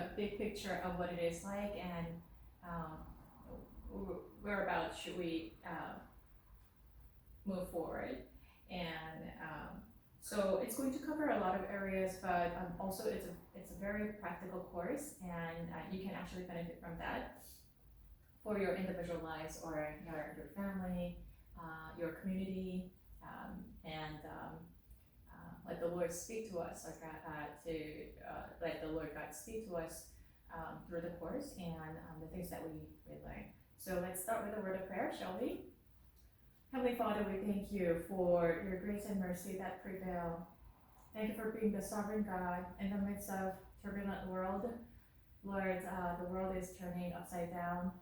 a big picture of what it is like and um, whereabouts should we move forward. And so it's going to cover a lot of areas, but also it's a very practical course, and you can actually benefit from that for your individual lives or your family, your community, and let the Lord speak to us, like let the Lord God speak to us through the course and the things that we learn. So let's start with a word of prayer, shall we? Heavenly Father, we thank you for your grace and mercy that prevail. Thank you for being the sovereign God in the midst of turbulent world. Lord, the world is turning upside down,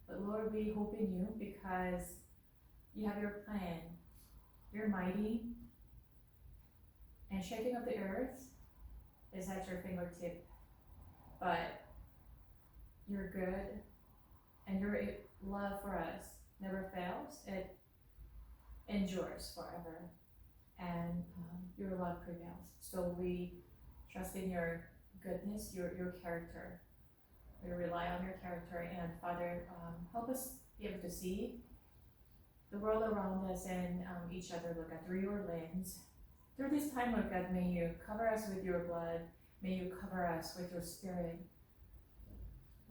but Lord, we hope in you because you have your plan. You're mighty, and shaking of the earth is at your fingertip, but you're good, and your love for us never fails. It endures forever, and your love prevails. So we trust in your goodness, your character. We rely on your character, and Father, help us be able to see the world around us and each other, Lord God, through your lens. Through this time, Lord God, may you cover us with your blood. May you cover us with your spirit.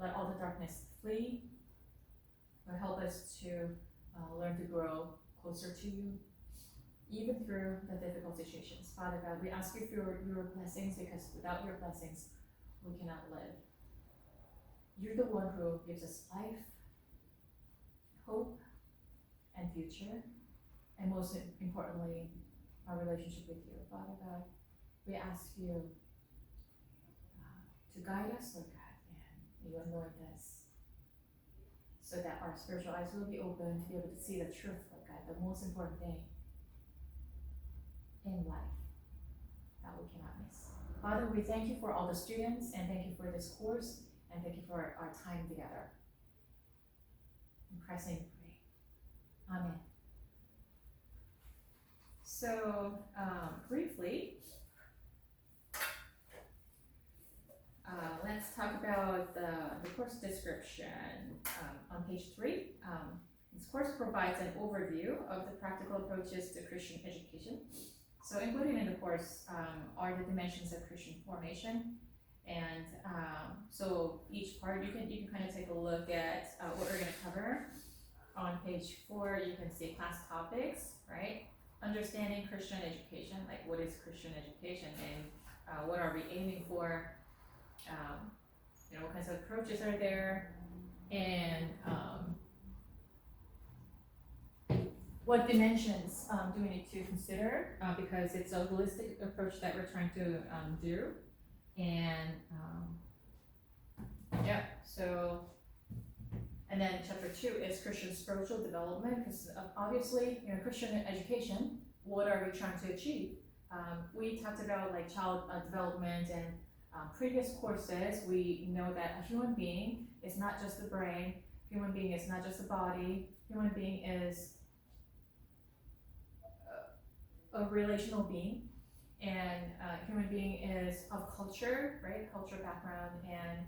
Let all the darkness flee. Lord, help us to learn to grow closer to you, even through the difficult situations. Father God, we ask you for your blessings, because without your blessings, we cannot live. You're the one who gives us life, hope, and future, and most importantly, our relationship with you. Father God, we ask you to guide us, Lord God, and you anoint us so that our spiritual eyes will be open to be able to see the truth, Lord God, the most important thing in life that we cannot miss. Father, we thank you for all the students, and thank you for this course, and thank you for our time together. In Christ's name we pray. Amen. So, briefly, let's talk about the course description on page 3. This course provides an overview of the practical approaches to Christian education. So included in the course are the dimensions of Christian formation, and so each part you can kind of take a look at what we're going to cover. On page 4, you can see class topics, right? Understanding Christian education, like what is Christian education, and what are we aiming for? What kinds of approaches are there, and what dimensions do we need to consider, because it's a holistic approach that we're trying to do. And and then chapter 2 is Christian spiritual development, because obviously, Christian education, what are we trying to achieve? We talked about like child development and previous courses. We know that a human being is not just the brain, human being is not just the body, human being is a relational being, and human being is of culture, right? Culture background, and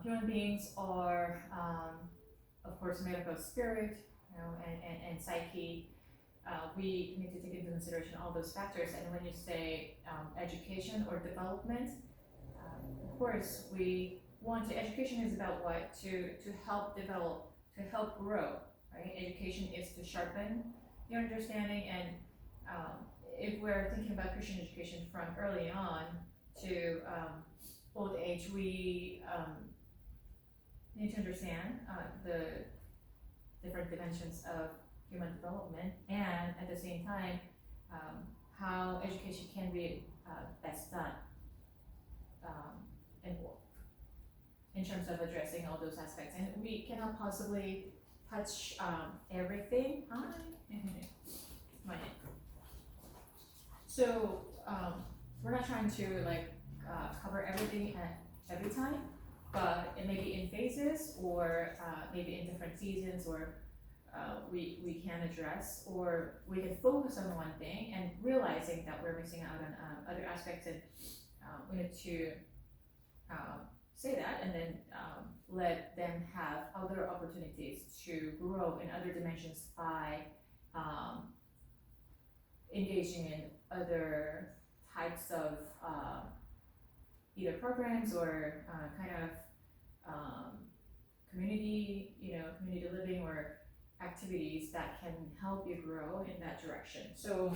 human beings are, of course, made up of spirit, and psyche. We need to take into consideration all those factors. And when you say education or development, of course, we want to. Education is about what? To help develop, to help grow, right? Education is to sharpen your understanding, and if we're thinking about Christian education from early on to old age, we need to understand the different dimensions of human development, and at the same time, how education can be best done in terms of addressing all those aspects. And we cannot possibly touch everything. My name. So we're not trying to cover everything at every time, but it may be in phases, or maybe in different seasons, or we can address, or we can focus on one thing and realizing that we're missing out on other aspects, and we need to say that and then let them have other opportunities to grow in other dimensions by engaging in other types of either programs or kind of community, community living or activities that can help you grow in that direction. So,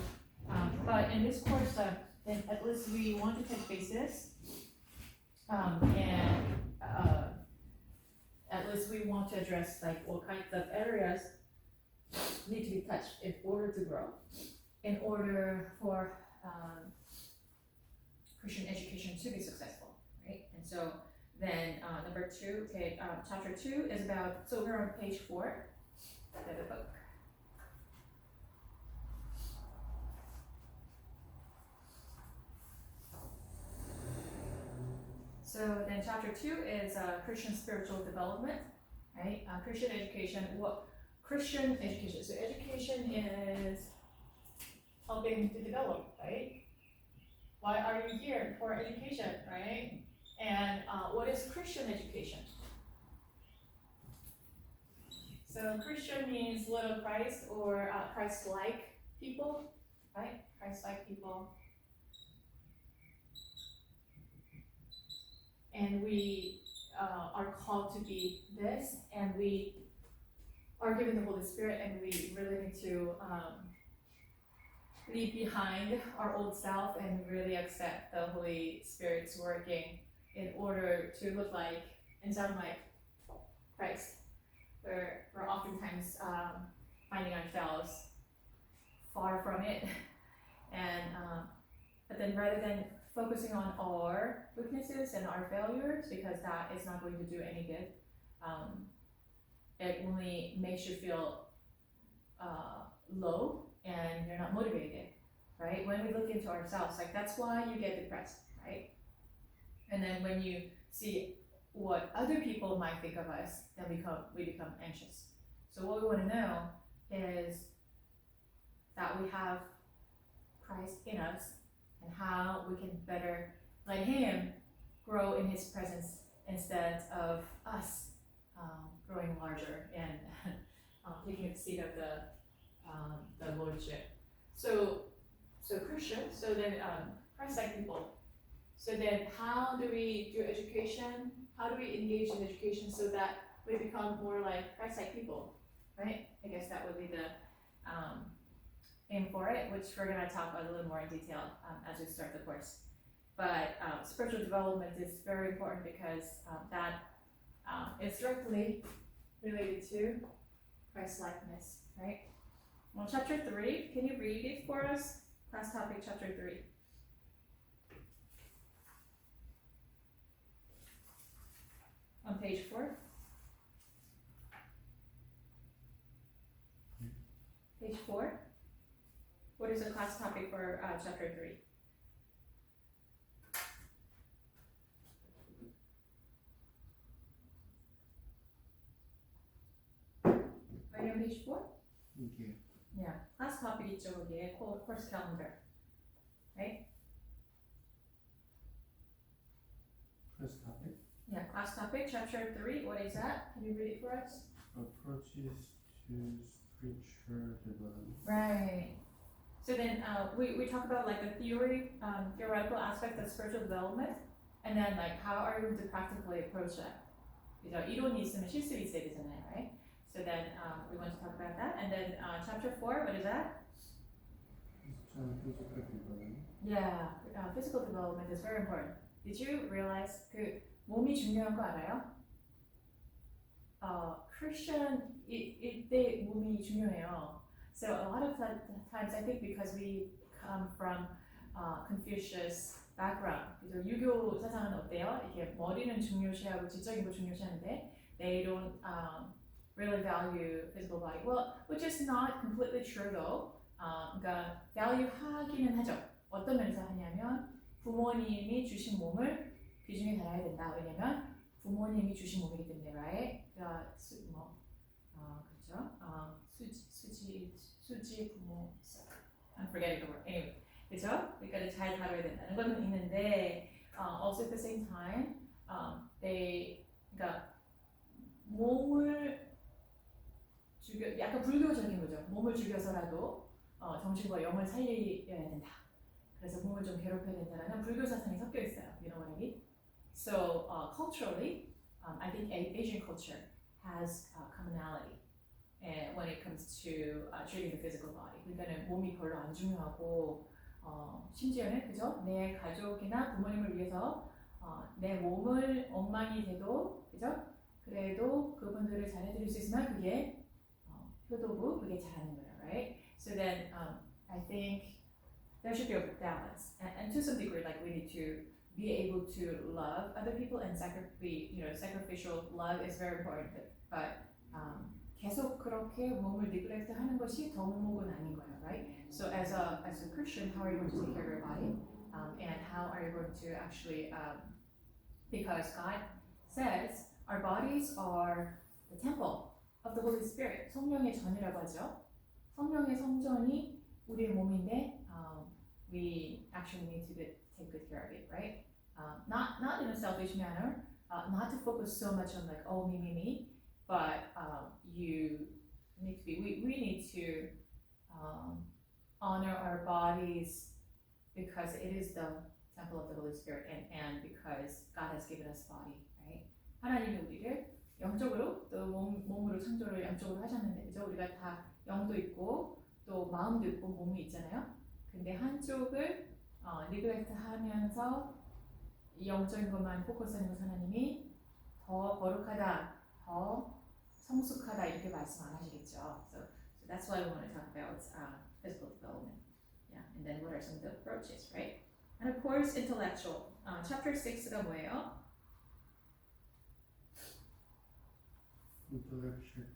but in this course, then at least we want to touch bases, and at least we want to address like what kinds of areas need to be touched in order to grow, in order for Christian education to be successful, right? And so then number two, okay, chapter 2 is about, so we're on page 4 of the book. So then chapter 2 is Christian spiritual development, right? Christian education, Christian education, so education is helping to develop, right? Why are you here? For education, right? And what is Christian education? So Christian means little Christ or Christ-like people, right? Christ-like people. And we are called to be this, and we are given the Holy Spirit, and we really need to leave behind our old self and really accept the Holy Spirit's working in order to look like and sound like Christ. We're oftentimes finding ourselves far from it, and but then rather than focusing on our weaknesses and our failures, because that is not going to do any good, it only makes you feel low and you're not motivated, right? When we look into ourselves, like that's why you get depressed, right? And then when you see what other people might think of us, then we become anxious. So what we want to know is that we have Christ in us and how we can better let Him grow in His presence instead of us growing larger and taking the seat of the lordship. So Christian. So then Christ-like people. So then, how do we do education? How do we engage in education so that we become more like Christ-like people, right? I guess that would be the aim for it, which we're going to talk about a little more in detail as we start the course. But spiritual development is very important because that is directly related to Christ-likeness, right? Well, chapter 3, can you read it for us? Class topic, chapter 3. On page 4. Page 4. What is the class topic for chapter 3? Are you on page 4? Okay. Yeah. class topic 있죠, 거기에 course calendar, right? Class topic. Yeah, class topic, chapter 3. What is that? Can you read it for us? Approaches to spiritual development. Right. So then we talk about like the theoretical aspect of spiritual development, and then like how are you going to practically approach that? 그죠? 이론이 있으면 실습이 있어야 되잖아요, right? So then we want to talk about that, and then chapter 4. What is that? Physical development. Yeah, physical development is very important. Did you realize 그 몸이 중요한 거 알아요? Christian 이때 몸이 중요해요. So a lot of times I think because we come from Confucius background, 그죠? 유교 사상은 어때요? 이렇게 머리는 중요시하고 지적인 거 중요시하는데 they don't really value physical body. Well, which is not completely true though. 그러니까 value 하기는 하죠. 어떤 면에서 하냐면 부모님이 주신 몸을 귀중히 다뤄야 된다. 왜냐면 부모님이 주신 몸이기 때문에, right? 그러니까 그렇죠? 수지 부모. I'm forgetting the word. Anyway, 그렇죠? 그러니까 잘 다뤄야 된다는 건 있는데, also at the same time, 그러니까 몸을 죽여, 약간 불교적인 거죠. 몸을 죽여서라도 정신과 영을 살려야 된다. 그래서 몸을 좀 괴롭혀야 된다라는 불교 사상이 섞여 있어요. You know what I mean? So culturally, I think Asian culture has commonality when it comes to treating the physical body. 그러니까는 몸이 별로 안 중요하고 심지어는 그죠? 내 가족이나 부모님을 위해서 내 몸을 엉망이 돼도 그죠? 그래도 그분들을 잘해드릴 수 있으면 그게 효도고 그게 잘하는 거예요, right? So then I think there should be a balance, and to some degree, like we need to be able to love other people and sacrificial love is very important. But 계속 그렇게 몸을 neglect 하는 것이 덕목은 아닌 거예요, right? So as a Christian, how are you going to take care of your body, and how are you going to actually because God says our bodies are the temple of the Holy Spirit. 성령의 전이라고 하죠. 성령의 성전이 우리의 몸인데 we actually need to take good care of it, right? Not in a selfish manner, not to focus so much on like oh me, but you need to be. We need to honor our bodies because it is the temple of the Holy Spirit, and because God has given us body, right? 하나님이 우리를 영적으로 또 몸으로 창조를 양쪽으로 하셨는데 그죠? 우리가 다 영도 있고 또 마음도 있고 몸이 있잖아요. 근데 한쪽을 neglect 하면서 영적인 것만 포커스하는 것 하나님이 더 거룩하다, 더 성숙하다 이렇게 말씀 안 하시겠죠. So that's why we want to talk about physical development. Yeah, and then what are some of the approaches, right? And of course, intellectual. Chapter 6가 뭐예요? intellectual,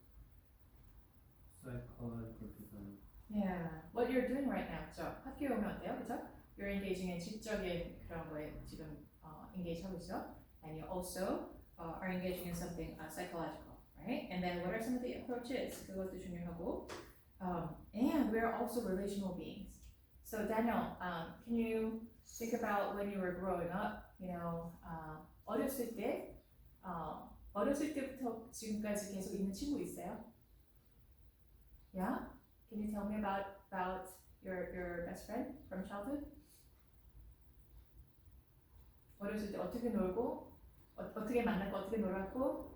psychological development. Yeah, what you're doing right now, 그죠? 학교에 오면 어때요, 그죠? You're engaging in 지적인 그런 거에 지금 engage 하고 있죠? And you also are engaging in something psychological, right? And then what are some of the approaches? 그것도 중요하고, and we're also relational beings. So Daniel, can you think about when you were growing up? You know, 어렸을 때부터 지금까지 계속 있는 친구 있어요? Yeah? Can you tell me about your best friend from childhood? 어렸을 때 어떻게 놀고 어떻게 만났고 어떻게 놀았고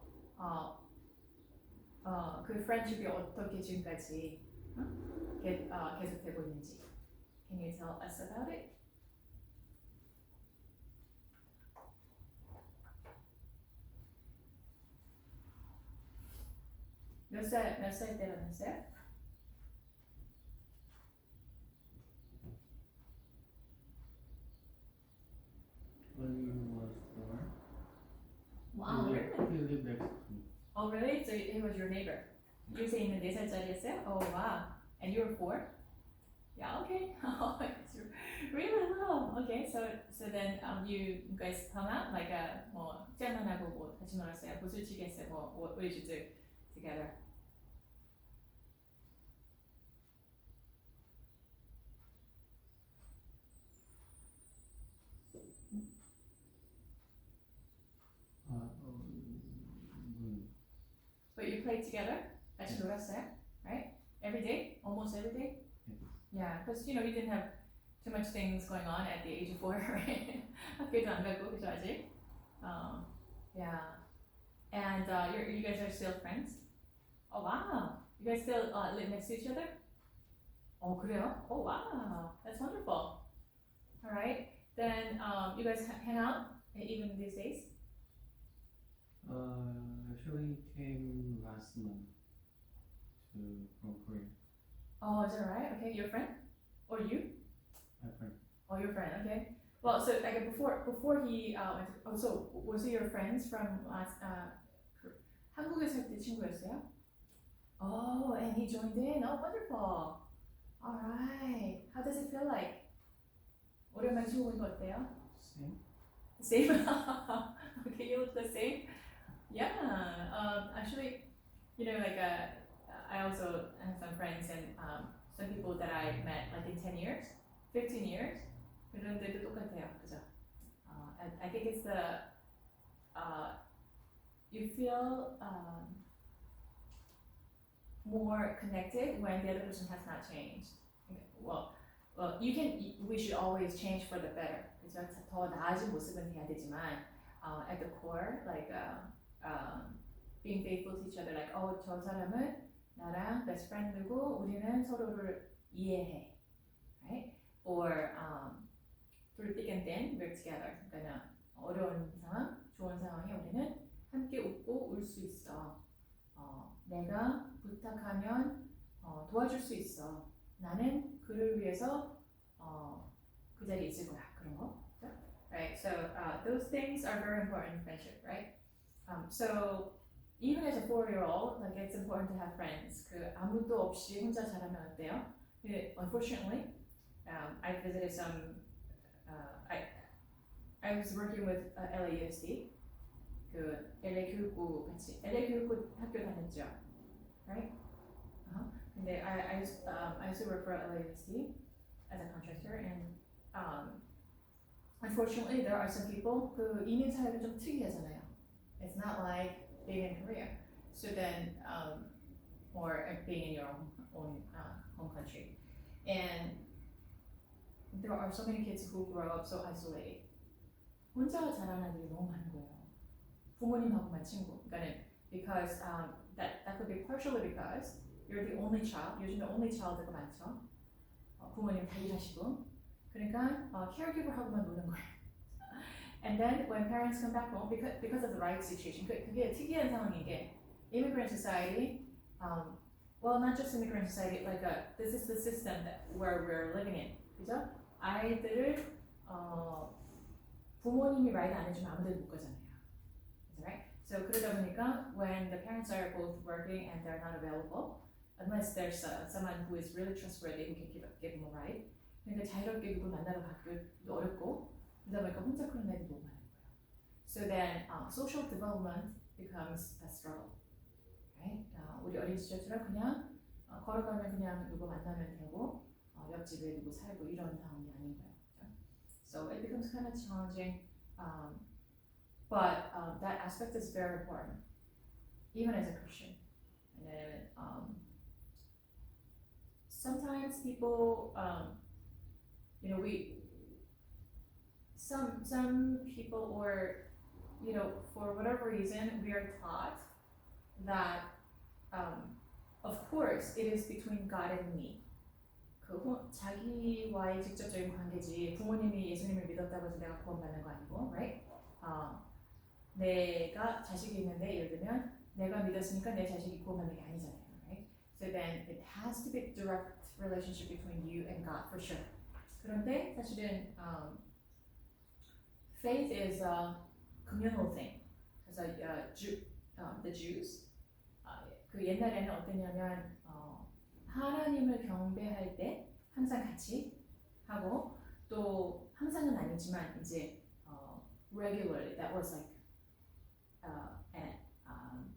그 friendship이 어떻게 지금까지 계속되고 있는지. Can you tell us about it? 몇 살 때 만났어요? When he was 4, Wow, really? he lived next to me. Oh, really? So he was your neighbor. 유세이는 4살짜리였어요? Oh, wow. And you were 4? Yeah, okay. Oh, it's really little. Okay, so then you guys hung out like 뭐 짠만하고 뭐 같이 놀았어요? 부술치기 했어요? What did you do together? But you played together? 같이 놀았어요? Right? Every day? Almost every day? Yeah, because you didn't have too much things going on at the age of 4, right? 학교도 안 가고, 그죠, 아직? Yeah. And you guys are still friends? Oh, wow. You guys still live next to each other? Oh, 그래요? Oh, wow. That's wonderful. All right. Then you guys hang out even these days? Actually came last month from Korea. Oh, is that right? Okay, your friend? Or you? My friend. Oh, your friend, okay. Well, so like before he so was he your friends from 한국에 살 때 친구였어요? Oh, and he joined in. Oh, wonderful. All right. How does it feel like? 오랜만에 친구 보니까 어때요? Same. The same. Okay, you look the same. Yeah. Actually, like I also have some friends and some people that I met like in 10 years, 15 years. 그런데도 똑같아요, 그죠? I think it's you feel more connected when the other person has not changed. Well, we should always change for the better. 그죠? 더 나아진 모습은 돼야 되지만, at the core, like being faithful to each other, like, 저 사람은 나랑 best friend이고 우리는 서로를 이해해, right? Or through thick and thin, we're together. 그러니까 어려운 상황, 좋은 상황에 우리는 함께 웃고 울 수 있어. 내가 부탁하면 도와줄 수 있어. 나는 그를 위해서 그 자리에 있을 거야. 그런 거. Right? So those things are very important in friendship, right? So even as a 4-year-old, like it's important to have friends. 그 아무도 없이 혼자 자라면 어때요? Unfortunately, I visited some. I was working with LAUSD. 그 LA 교육부 같이 LA 교육부 학교 다녔죠, right? 근데 I used to work for LAUSD as a contractor, and unfortunately there are some people 그 이민 사회가 좀 특이하잖아요. It's not like being in Korea. So then, or being in your own home country, and there are so many kids who grow up so isolated. 혼자 자라는 애들이 너무 많은 거예요. 부모님하고만 친구. 그러니까는 because that could be partially because you're the only child. 요즘에 only child가 많죠. 부모님 다 일하시고. 그러니까 caregiver하고만 노는 거예요. And then when parents come back home, because of the right situation, 그게 특이한 상황인 게 immigrant society, well, not just immigrant society, like this is the system where we're living in. 그죠? 아이들을 부모님이 right 안 해주면 아무데도 못 가잖아요. Right? So 그러다 보니까 when the parents are both working and they're not available, unless there's someone who is really trustworthy who can give them a ride, 그러니까 자유롭게 누굴 만나러 가기도 어렵고 그러다 보니까 혼자 크는 애들이 너무 많은 거예요. So then social development becomes a struggle, right? 우리 어린 시절처럼 그냥 걸어가면 그냥 누구 만나면 되고 옆집에 누구 살고 이런 상황이 아닌 거예요. So it becomes kind of challenging, but that aspect is very important, even as a Christian. And then sometimes people, some people, or for whatever reason, we are taught that, of course, it is between God and me. 자기와의 직접적인 관계지 부모님이 예수님을 믿었다고 해서 내가 구원받는 거 아니고, right? 내가 자식이 있는데 예를 들면 내가 믿었으니까 내 자식이 구원받는 게 아니잖아요, right? So then it has to be a direct relationship between you and God for sure. 그런데 사실은 faith is a communal thing. 그래서 the Jews 그 옛날에는 어땠냐면 하나님을 경배할 때 항상 같이 하고 또 항상은 아니지만 이제 regularly that was like an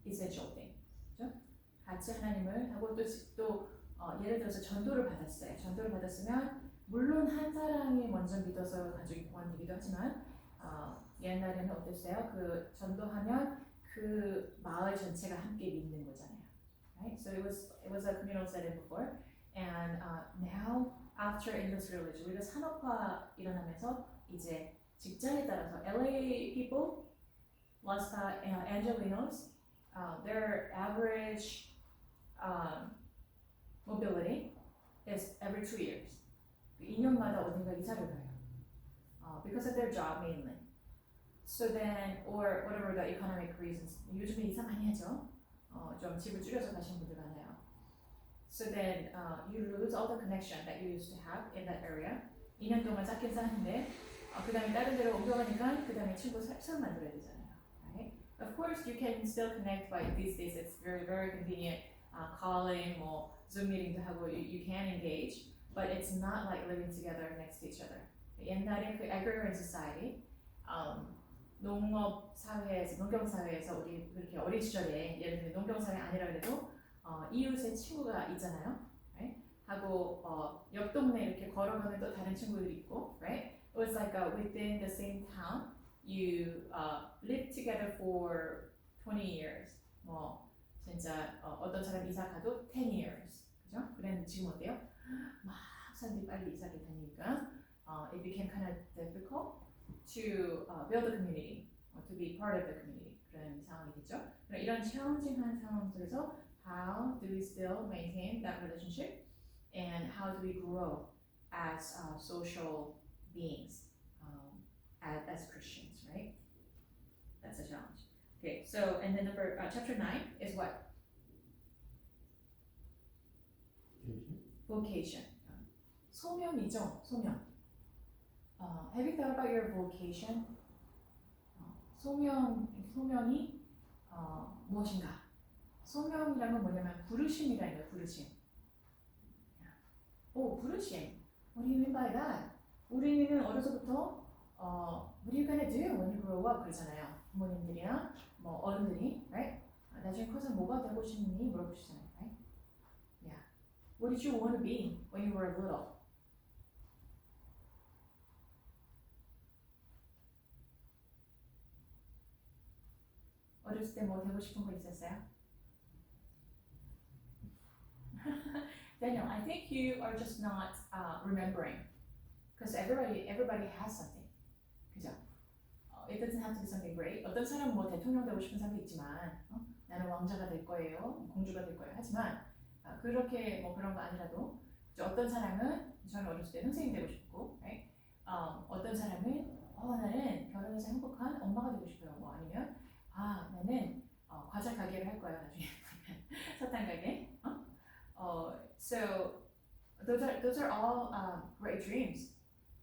essential thing. 그렇죠? 같이 하나님을 하고 또 예를 들어서 전도를 받았어요. 전도를 받았으면 물론 한 사람이 먼저 믿어서 가족이 구원되기도 하지만 옛날에는 어땠어요? 그 전도하면 그 마을 전체가 함께 믿는 거잖아요. Right? So it was a communal setting before, and now after industrial religion, 우리가 산업화 일어나면서 이제 직장에 따라서 LA people, Los Angelinos, their average mobility is every 2 years. 2년마다 어딘가 이사를 가요. Because of their job mainly. So then, or whatever the economic reasons, 요즘에 이사 많이 하죠. 좀 집을 줄여서 가시는 분들 많아요. So then you lose all the connection that you used to have in that area. 2년 동안 쌓긴 쌓는데 그 다음에 다른 데로 옮겨가니까 그 다음에 친구 새로 만들어야 되잖아요. Right? Of course, you can still connect by these days. It's very, very convenient. Calling or Zoom meeting to have you can engage, but it's not like living together next to each other. 옛날에 그 agrarian society, 농업 사회에서 농경 사회에서 우리 그렇게 어린 시절에 예를 들면 농경 사회 아니라 그래도 이웃에 친구가 있잖아요, right? 하고 옆 동네 이렇게 걸어가면 또 다른 친구들이 있고, right? It was like within the same town you live together for 20 years. 뭐 진짜 어떤 사람 이사 가도 10 years. 그죠? 그랬는데 지금 어때요? 막 사람들이 빨리 이사를 다니니까 it became kind of difficult to build a community, or to be part of the community. 그런 상황이겠죠. 그럼 이런 challenging한 상황 속에서 how do we still maintain that relationship and how do we grow as social beings as Christians, right? That's a challenge. Okay, so and then chapter 9 is what? Vocation. 소명이죠, 소명. Have you thought about your vocation? 소명이 무엇인가? 소명이라는 건 뭐냐면 부르심이라는 거예요, 부르심. 오, 부르심. What do you mean by that? 우리는 어려서부터 what are you gonna do when you grow up? 그러잖아요. 부모님들이나 뭐 어른들이, right? 나중에 커서 뭐가 되고 싶니? 물어보시잖아요, right? Yeah. What did you want to be when you were little? 어렸을 때 뭐 되고 싶은 거 있었어요? Daniel, I think you are just not remembering, because everybody has something. 그죠? It doesn't have to be something great. 어떤 사람은 뭐 대통령 되고 싶은 사람도 있지만, 나는 왕자가 될 거예요, 공주가 될 거예요. 하지만 그렇게 뭐 그런 거 아니라도, 그죠? 어떤 사람은 저는 어렸을 때 선생님 되고 싶고, right? 어떤 사람은 나는 결혼해서 행복한 엄마가 되고 싶어요. 뭐 아니면 나는 과자 가게를 할 거야 나중에 사탕 가게. So those are all great dreams.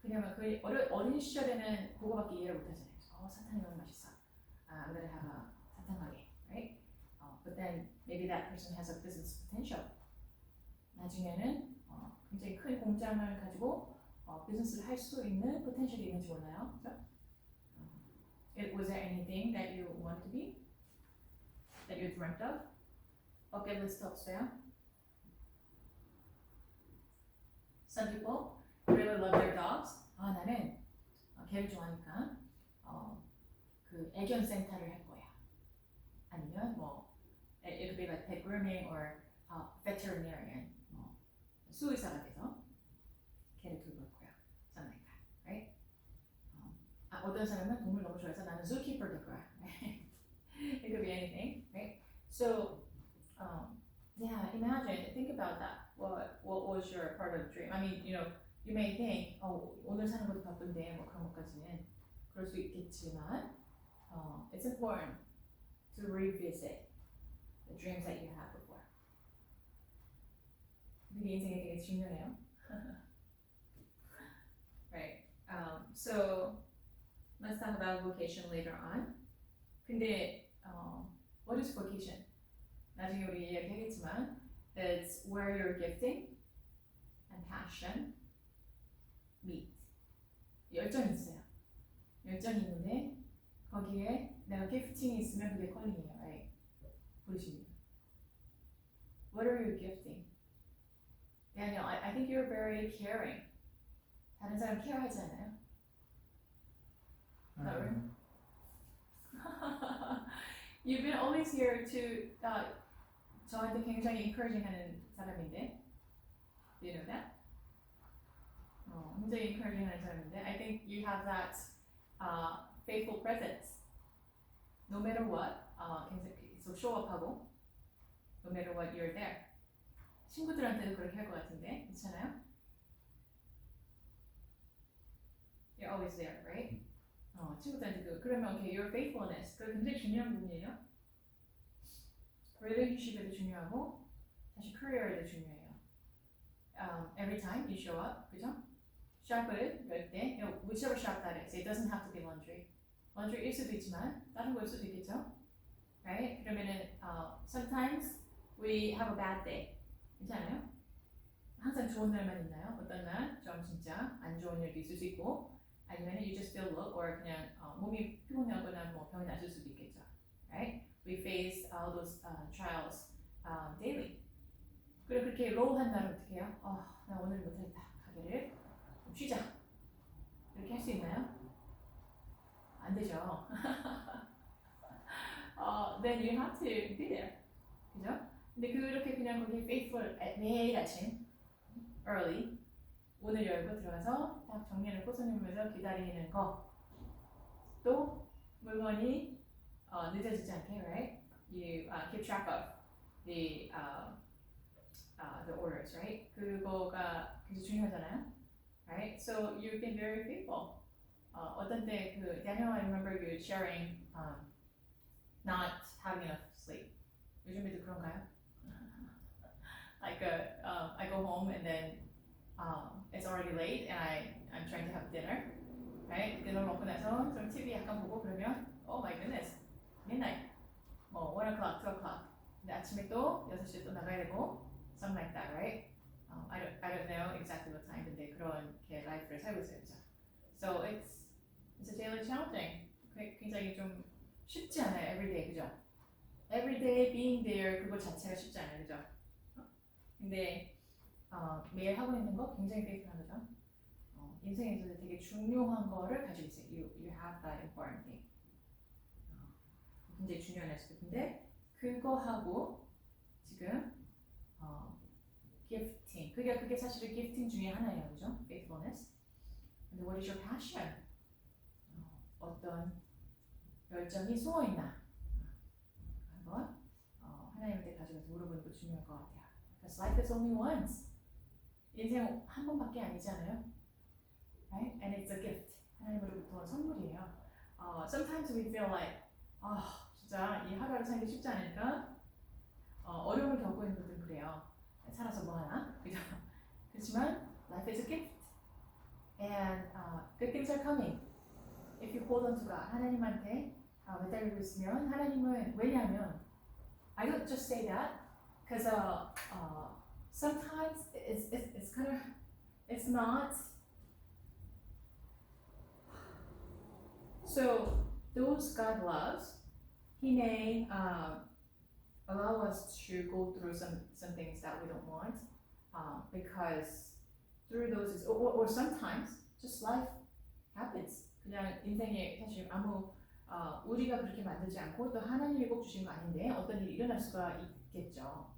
왜냐면 그 어린 시절에는 그거밖에 이해를 못하잖아요. 사탕이 너무 맛있어. I'm gonna have a 사탕 가게, right? But then maybe that person has a business potential. 나중에는 굉장히 큰 공장을 가지고 비즈니스를 할 수 있는 포텐셜이 있는지 몰라요, 그렇죠? Was there anything that you wanted to be? That you dreamt of? Bucket list 없어요? Some people really love their dogs. 나는 개를 좋아하니까 그 애견 센터를 할 거야. 아니면 뭐 it could be like pet grooming or veterinarian. 수의사가 돼서 개를 돌볼 거야. Something like that, right? 어떤 사람은 동물 너무 좋아해서 나는 zookeeper 될 거야. It could be anything, right? So, yeah, imagine, think about that. What was your part of the dream? I mean, you may think, 오늘 사는 것도 바쁜데 뭐 그런 것까지는 그럴 수 있겠지만, it's important to revisit the dreams that you had before. 우리 인생에 되게 중요해요. Right. So let's talk about vocation later on. 근데 what is vocation? 나중에 우리 이야기하겠지만 it's where your gifting and passion meet. 열정이 있어요. 열정이 있는데 거기에 내가 기프팅이 있으면 그게 컬링이에요, right? 부르심이에요. What are your gifting? Daniel, I think you're very caring. 다른 사람 케어하지 않아요? Not really? You've been always here to 저한테 굉장히 encouraging하는 사람인데, do you know that? 굉장히 encouraging하는 사람인데, I think you have that faithful presence. No matter what, 계속 showup하고, no matter what, you're there. 친구들한테도 그렇게 할 것 같은데, 괜찮아요? You're always there, right? 친구들한테 그러면 okay, your faithfulness, 그 굉장히 중요한 부분이에요. relationship에도 중요하고 사실 career에도 중요해요. Every time you show up, 그죠? shop을 열 때, whichever shop that is, it doesn't have to be laundry. laundry일 수도 있지만 다른 거일 수도 있겠죠? Right? 그러면은 sometimes we have a bad day. 괜찮아요? 항상 좋은 날만 있나요? 어떤 날 좀 진짜 안 좋은 일도 있을 수 있고, 아니면 you just feel low, or 그냥 몸이 피곤하거나 뭐 병이 나실 수도 있겠죠. Right? We face all those trials daily. 그리고 그렇게 로우한 날은 어떻게 해요? 나 오늘 못하겠다. 가게를 좀 쉬자. 이렇게 할 수 있나요? 안 되죠. then you have to be there. 그죠? 근데 그렇게 그냥 거기 faithful 매일 아침 early 문을 열고 들어가서 딱 정리해놓고 손님을 기다리는 거. 또 물건이 늦어지지 않게, right? You keep track of the orders, right? 그거가 굉장히 중요하잖아요, right? So you've been very faithful. 어떤 때 그 Daniel, I remember you sharing not having enough sleep. 요즘에도 그런가요? Like I go home and then it's already late and I'm trying to have dinner, right? dinner 먹고 나서 좀 TV 약간 보고 그러면 oh my goodness, midnight, 뭐 1 o'clock, 2 o'clock. 근데 아침에 또 6시에 또 나가야 되고 something like that, right? I don't know exactly what time, 근데 그렇게 라이프를 살고 있어요, 그죠? So it's a daily challenging. 굉장히 좀 쉽지 않아요, everyday, 그죠? Everyday being there 그거 자체가 쉽지 않아요, 그죠? 근데 매일 하고 있는 거 굉장히 faithful한 거죠. 인생에서 되게 중요한 거를 가지고 있어요. You have that important thing. 굉장히 중요한 아스펙트인데 그거 하고 지금 gifting 그게 사실은 gifting 중에 하나예요, 그죠? Faithfulness. 근데 what is your passion? 어떤 열정이 숨어 있나? 한번 하나님한테 가져가서 물어보는 거 중요할 것 같아요. Because life is only once. 인생 한 번밖에 아니잖아요, right? And it's a gift. 하나님으로부터 온 선물이에요. Sometimes we feel like, 진짜 이 하루하루 사는 게 쉽지 않으니까 어려움을 겪고 있는 분들은 그래요. 살아서 뭐 하나, 그죠? 그렇지만 life is a gift, and good things are coming. If you hold on to God, 하나님한테 매달리고 있으면 하나님은 왜냐하면 I don't just say that because sometimes it's kind of it's not. So those God loves, He may allow us to go through some things that we don't want because through those or sometimes just life happens. 그냥 인생에 사실 아무 우리가 그렇게 만들지 않고 또 하나님이 꼭 주신 거 아닌데 어떤 일이 일어날 수가 있겠죠.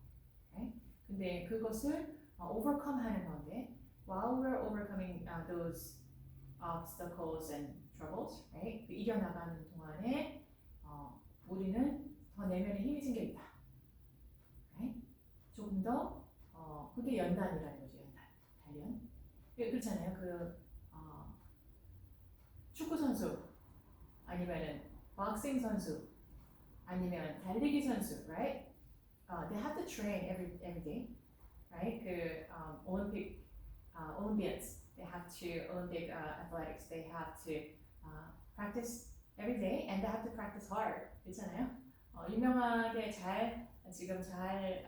Okay? 근데 그것을 overcome 하는 건데 while we're overcoming those obstacles and troubles, right? 그 이겨나가는 동안에 우리는 더 내면에 힘이 생겨 있다. Right? 조금 더 그게 연단이라는 거죠, 단련. 그렇잖아요. 축구 선수 아니면은 박싱 선수 아니면 달리기 선수, right? They have to train every day, right? Olympians, they have to Olympic athletics, they have to practice every day and they have to practice hard, 그렇잖아요? 유명하게 지금 잘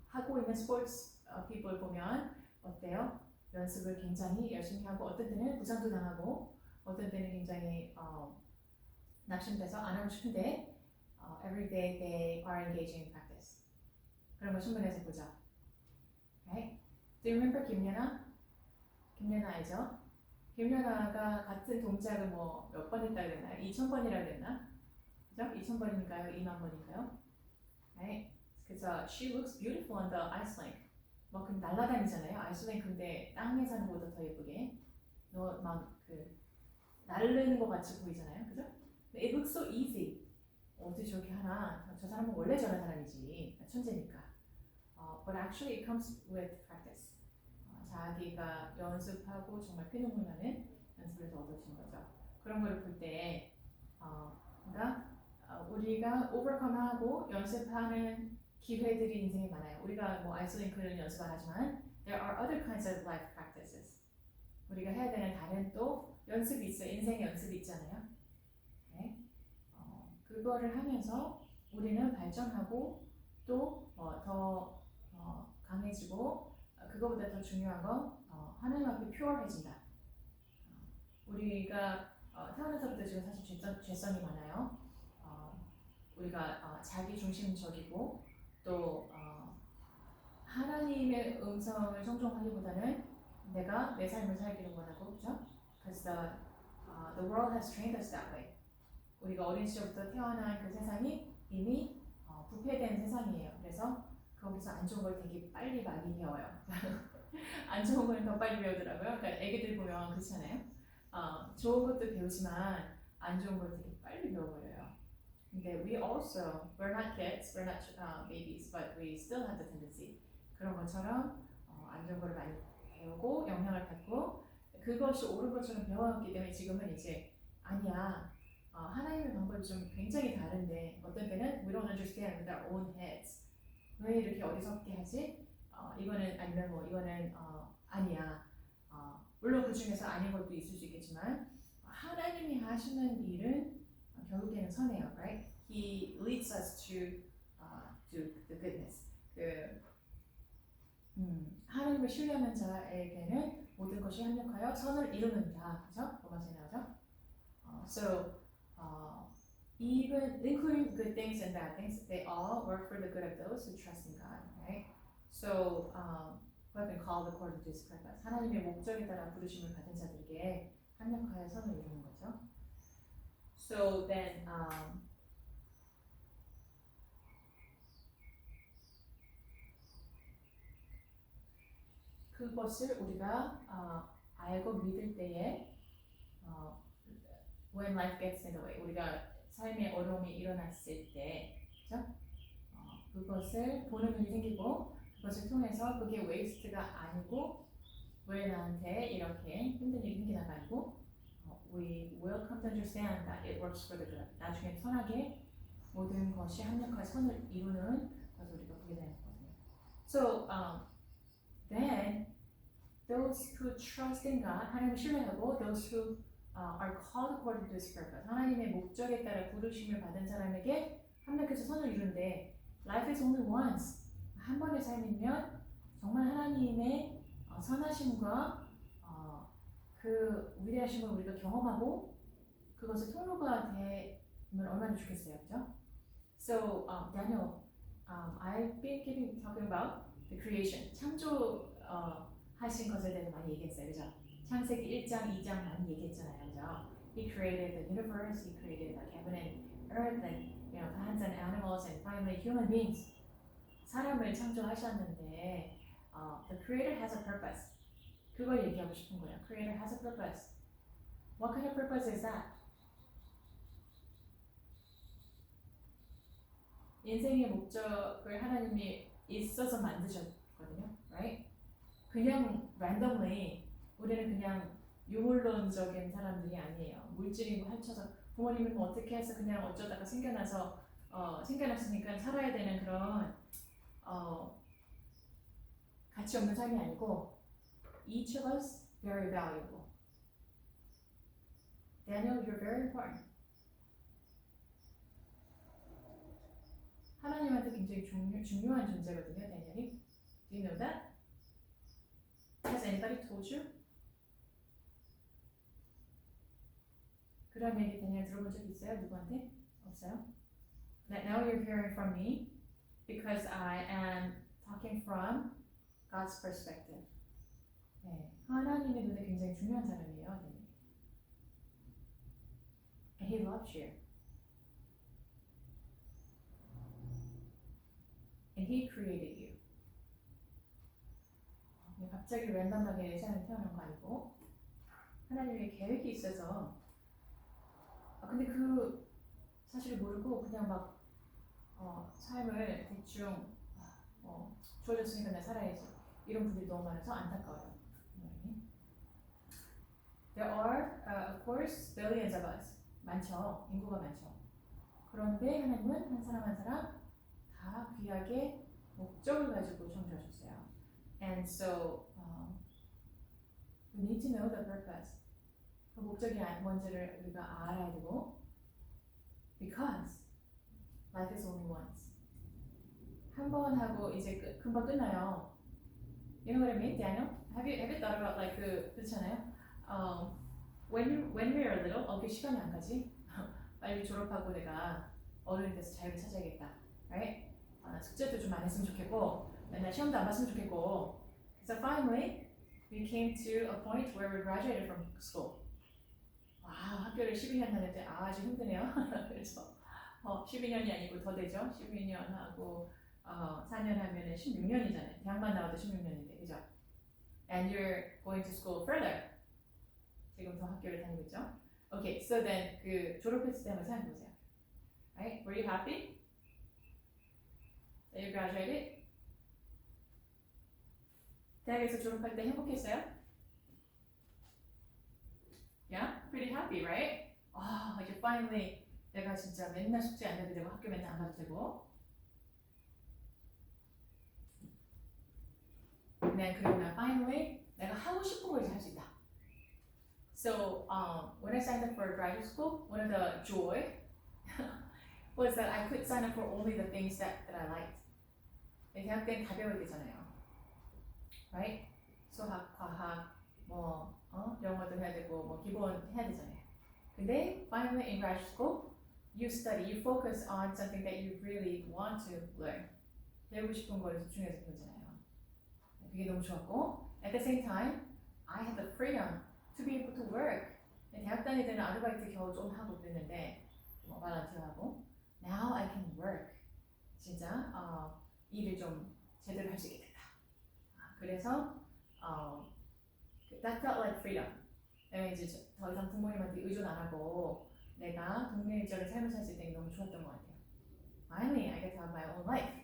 하고 있는 스포츠 people 보면 어때요? 연습을 굉장히 열심히 하고 어떤 때는 부상도 당하고 어떤 때는 굉장히 낙심돼서 안 하고 싶은데 every day they are engaging in practice. 그런 거 신문에서 보죠. Right? Do you remember 김연아? 김연아 알죠? 김연아가 같은 동작을 뭐 몇 번 했다고 했나요? 2000번이라고 했나? 그죠? 2000번인가요? 2만 번인가요? Right? 그래서 she looks beautiful on the ice rink. 뭐 그럼 날아다니잖아요. 아이스링크인데 땅에 사는 것보다 더 예쁘게. 날르는 것 같이 보이잖아요, 그죠? It looks so easy. 어떻게 저렇게 하나? 저 사람은 원래 저런 사람이지, 천재니까. But actually it comes with practice. 자기가 연습하고 정말 피눈물 나는 연습을 더 얻어진 거죠. 그런 걸 볼 때, 그러니까 우리가 overcome하고 연습하는 기회들이 인생에 많아요. 우리가 뭐 아이스링크는 연습 안 하지만 there are other kinds of life practices. 우리가 해야 되는 다른 또 연습이 있어요. 인생의 연습이 있잖아요. 네? 그거를 하면서 우리는 발전하고 또 더 강해지고 그거보다 더 중요한 건 하나님 앞에 퓨어해진다. 우리가 태어나서부터 지금 사실 죄성이 많아요. 우리가 자기 중심적이고 또 하나님의 음성을 청종하기보다는 내가 내 삶을 살기를 원하고, 그렇죠? Because the world has trained us that way. 우리가 어린 시절부터 태어난 그 세상이 이미 부패된 세상이에요. 그래서 거기서 안 좋은 걸 되게 빨리 많이 배워요. 안 좋은 걸 더 빨리 배우더라고요. 그러니까 애기들 보면 그렇잖아요. 좋은 것도 배우지만 안 좋은 걸 되게 빨리 배워버려요. 근데 we're not kids, we're not babies, but we still have the tendency. 그런 것처럼 안 좋은 걸 많이 배우고 영향을 받고 그것이 옳은 것처럼 배워왔기 때문에 지금은 이제 아니야. 하나님의 방법이 좀 굉장히 다른데 어떤 때는 we don't understand with our own heads. 왜 이렇게 어리석게 하지? 이거는 아니면 뭐 이거는 아니야. 물론 그 중에서 아닌 것도 있을 수 있겠지만 하나님이 하시는 일은 결국에는 선해요, right? He leads us to the goodness. 하나님을 신뢰하는 자에게는 모든 것이 합력하여 선을 이루는다, 그죠? 로마서에 나오죠. Even including good things and bad things, they all work for the good of those who trust in God, right? So, who have been called according to His purpose. 하나님의 목적에 따라 부르심을 받은 자들에게 합력하여 선을 이루는 거죠. So then, 그것을 우리가 알고 믿을 때에 when life gets in the way, 우리가 삶의 어려움이 일어났을 때, 그렇죠? 그것을 보는 눈이 생기고 그것을 통해서 그게 웨이스트가 아니고 왜 나한테 이렇게 힘든 일이 생기나가 아니고 we will come to understand that it works for the good. 나중에 선하게 모든 것이 합력하여 선을 이루는 것을 우리가 보게 되는 거거든요. So then those who trust in God, 하나님을 신뢰하고 those who are called according to His purpose, 하나님의 목적에 따라 부르심을 받은 사람에게 합력해서 선을 이루는데 life is only once. 한 번의 삶이면 정말 하나님의 선하심과 그 위대하심을 우리가 경험하고 그것을 통로가 되면 얼마나 좋겠어요, 그렇죠? So Daniel, I've been talking about the creation, 창조 하신 것에 대해서 많이 얘기했어요, 그죠? 창세기 1장, 2장 많이 얘기했잖아요, 그죠? He created the universe, He created the heaven and earth, and plants and animals, and finally human beings. 사람을 창조하셨는데, the Creator has a purpose. 그걸 얘기하고 싶은 거예요. Creator has a purpose. What kind of purpose is that? 인생의 목적을 하나님이 있어서 만드셨거든요, right? 그냥 randomly 우리는 그냥 유물론적인 사람들이 아니에요. 물질이고 합쳐서 부모님은 뭐 어떻게 해서 그냥 어쩌다가 생겨났으니까 살아야 되는 그런 가치 없는 삶이 아니고 each of us very valuable. Daniel, you're very important. 하나님한테 굉장히 중요한 존재거든요, 다니엘이. Do you know that? Has anybody told you? 그런 얘기 다니엘 들어본 적 있어요? 누구한테? 없어요? Now you're hearing from me because I am talking from God's perspective. 네, 하나님의 눈에 굉장히 중요한 사람이에요, 다니엘. And He loves you. And He created you. 갑자기 랜덤하게 세상에 태어난 거 아니고 하나님의 계획이 있어서 근데 그 사실을 모르고 그냥 막 삶을 대충 주어졌으니까 나 살아야지 이런 분들이 너무 많아서 안타까워요. There are, of course, billions of us. 많죠. 인구가 많죠. 그런데 하나님은 한 사람 한 사람 다 귀하게 목적을 가지고 창조하셨어요. And so we need to know the purpose. 그 목적이 뭔지를 우리가 알아야 되고 because life is only once. 한 번 하고 이제 금방 끝나요. You know what I mean, Daniel? Have you thought about like 그렇잖아요. When we are little, 그 시간이 안 가지. 빨리 졸업하고 내가 어른이 돼서 자유를 찾아야겠다, right? 숙제도 좀 안 했으면 좋겠고, 맨날 시험도 안 봤으면 좋겠고. So finally, we came to a point where we graduated from school. 와, 학교를 12년 다녔는데 아주 힘드네요. 그래서 12년이 아니고 더 되죠. 12년하고 4년 하면은 16년이잖아요. 대학만 나와도 16년인데, 그죠? And you're going to school further. 지금 더 학교를 다니고 있죠. Okay, so then 그 졸업했을 때 한번 생각해 보세요. Right? Were you happy that you graduated? 대학에서 졸업할 때 행복했어요? Yeah, pretty happy, right? 이제 finally 내가 진짜 맨날 숙제 안 해도 되고 학교 맨날 안 가도 되고. 네, 그리고 나 finally 내가 하고 싶은 걸 이제 할 수 있다. So when I signed up for graduate school, one of the joy was that I could sign up for only the things that I liked. 대학 때는 다 배워야 되잖아요. Right? 수학, 과학, 영어도 해야 되고 기본 해야 되잖아요. 근데 finally in graduate school, you study, you focus on something that you really want to learn. 배우고 싶은 거를 집중해서 배우잖아요. 그게 너무 좋았고, at the same time, I had the freedom to be able to work. 대학 다닐 때는 아르바이트 겨우 좀 하고 그랬는데, 발란티어 하고, now I can work. 진짜 일을 좀 제대로 할 수 있게 됐다. 그래서 that felt like freedom. 내가 이제 더 이상 부모님한테 의존 안 하고 내가 독립적인 삶을 살 수 있다는 게 너무 좋았던 것 같아요. Finally, I get to have my own life.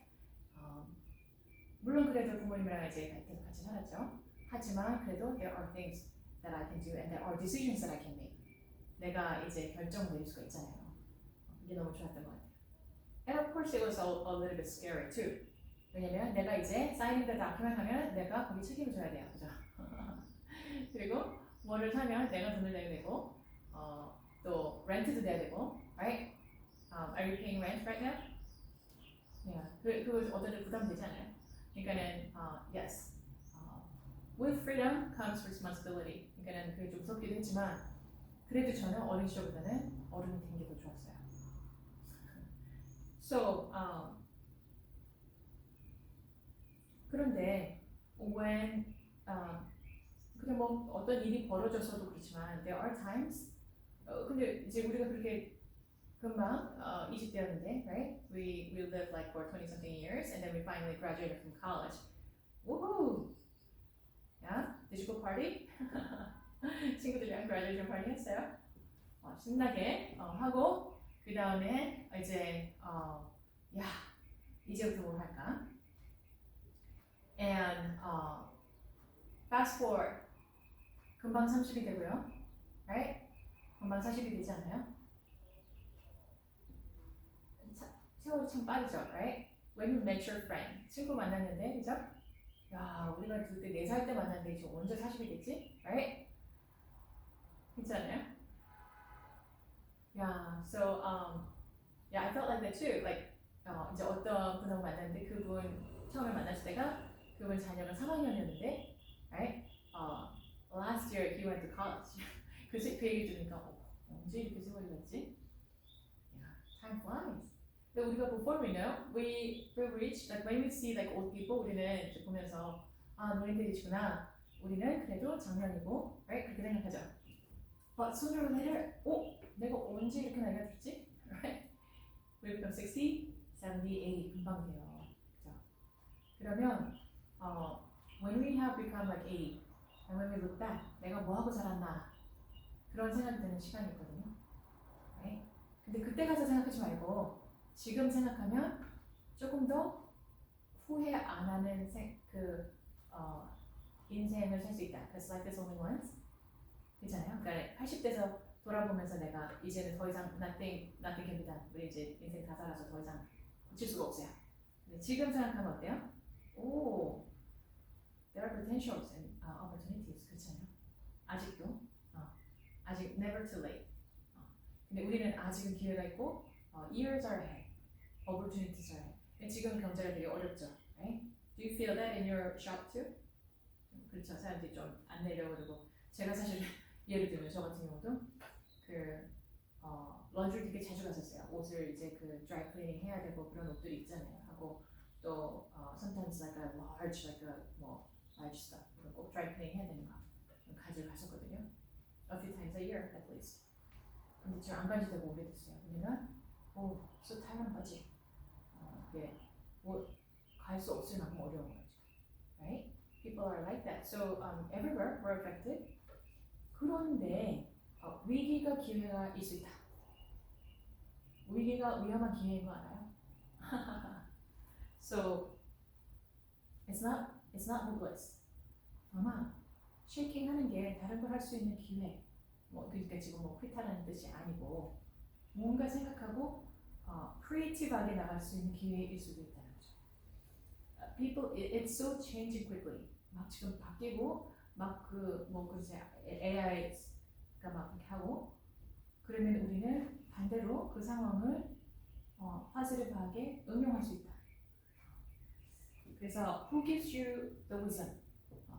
물론 그래도 부모님이랑 이제 계속 같이 살았죠. 하지만 그래도 there are things that I can do and there are decisions that I can make. 내가 이제 결정을 내릴 수가 있잖아요. 이게 너무 좋았던 것 같아요. And of course it was a little bit scary too. 왜냐면 내가 이제 signing the document 하면 내가 거기 책임을 져야 돼요. 그죠? 그리고 뭐를 사면 내가 돈을 내야 되고 또 렌트도 내야 되고, right? Are you paying rent right now? Yeah. 그거 어떤 때 부담되지 않아요? 그러니까는 yes. With freedom comes responsibility. 그러니까는 그게 좀 무섭기도 했지만 그래도 저는 어린 시절보다는 어른이 된 게 더 좋았어요. So 그런데 when 그냥 뭐 어떤 일이 벌어져서도 그렇지만 there are times 근데 이제 우리가 그렇게 금방 20대였는데, right? We lived like for 20 something years and then we finally graduated from college. Woohoo! Yeah? Did you go party? 친구들이랑 graduation party 했어요? 신나게 하고 그 다음에 이제 야 이제부터 뭘 할까? And fast forward 금방 30이 되고요, right? 금방 40이 되지 않아요? 세월이 참 빠르죠, right? When you met your friend, 친구 만났는데, 그죠? 야, 우리가 그때 4살 때 만났는데 이제 언제 40이 됐지? Right? 괜찮아요? Yeah, so yeah, I felt like that too. Like 이제 어떤 분하고 만났는데 그분 처음에 만났을 때가 그분 자녀가 3학년이었는데, right? Last year he went to college. 그 얘기 들으니까 언제 이렇게 세월이 갔지? Yeah, time flies. 근데 우리가 before we know, we reach like when we see like old people, 우리는 이제 보면서 노인들이구나. 우리는 그래도 작년이고, right? 그렇게 생각하죠. But sooner or later, 내가 언제 이렇게 나이가 됐지? Right? We become 60, 70, 80 금방 돼요. 그죠? 그러면 when we have become like 80, and when we look back, 내가 뭐 하고 자랐나 그런 생각이 드는 시간이 있거든요. Right? 근데 그때 가서 생각하지 말고 지금 생각하면 조금 더 후회 안 하는 인생을 살 수 있다. Because life is only once. 그렇잖아요. 그러니까 80대에서 돌아보면서 내가 이제는 더 이상 nothing can be done. 우리 이제 인생 다 살아서 더 이상 고칠 수가 없어요. 근데 지금 생각하면 어때요? There are potentials and opportunities. 그렇잖아요. 아직도 아직 never too late. 근데 우리는 아직은 기회가 있고 years are ahead. Opportunities are ahead. 지금 경제가 되게 어렵죠. Right? Do you feel that in your shop too? 그렇죠. 사람들이 좀 안 내려고 그러고 제가 사실 예를 들면 저 같은 경우도 런드리 되게 자주 갔었어요. 옷을 이제 드라이 클리닝 해야 되고 그런 옷들이 있잖아요. 하고 또 sometimes like a large large stuff 꼭 드라이 클리닝 해야 되는 거 가지고 갔었거든요. A few times a year at least. 근데 지금 안 간지 되게 오래됐어요. 우리는 so 타이완까지 이게 갈 수 없을 만큼 어려운 거죠. Right? People are like that. So everywhere we're affected. 그런데 위기가 기회가 있을 수 있다. 위기가 위험한 기회인 거 알아요? So it's not hopeless. 아마 쉐이킹하는 게 다른 걸 할 수 있는 기회. 그러니까 지금 퀴타라는 뜻이 아니고 뭔가 생각하고 크리에이티브하게 나갈 수 있는 기회일 수도 있다는 거죠. People, it's so changing quickly. 막 지금 바뀌고 그지 AI가 막 이렇게 하고 그러면 우리는 반대로 그 상황을 파지티브하게 응용할 수 있다. 그래서 who gives you the wisdom?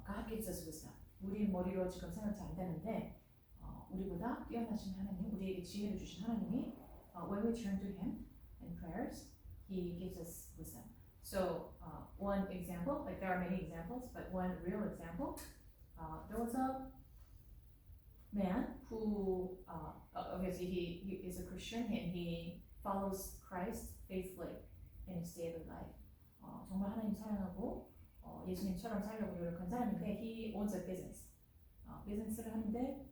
God gives us wisdom. 우리 머리로 지금 생각지 안 되는데 우리보다 뛰어나신 하나님, 우리에게 지혜를 주신 하나님이 when we turn to Him in prayers, He gives us wisdom. So one example, like there are many examples, but one real example, there was a man who obviously he is a Christian and he follows Christ faithfully in his daily life. 정말 하나님 사랑하고 예수님처럼 살려고 노력한 사람인데 he owns a business. 비즈니스를 하는데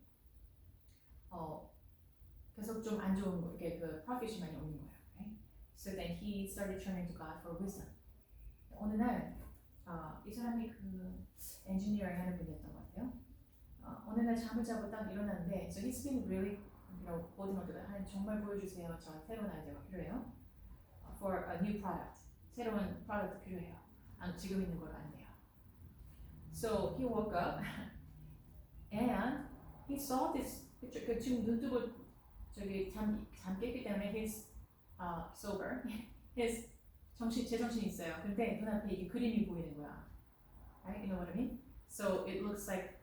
계속 좀 안 좋은 거, 이게 그 profit이 많이 없는 거예요. Right? So then he started turning to God for wisdom. 어느 날 이 사람이 그 엔지니어링 하는 분이었던 것 같아요. 어느 날 잠을 자고 딱 일어났는데, so he's been really, 모든 것들 하나님 정말 보여주세요. 저 새로운 아이디어가 필요해요. For a new product, 새로운 프로덕트 필요해요. 지금 있는 걸로 안 돼요. So he woke up and he saw this picture. 지금 눈 뜨고 저기 잠 깼기 때문에 he's sober. his 제정신이 있어요. 근데 눈앞에 이게 그림이 보이는 거야. Right? You know what I mean? So it looks like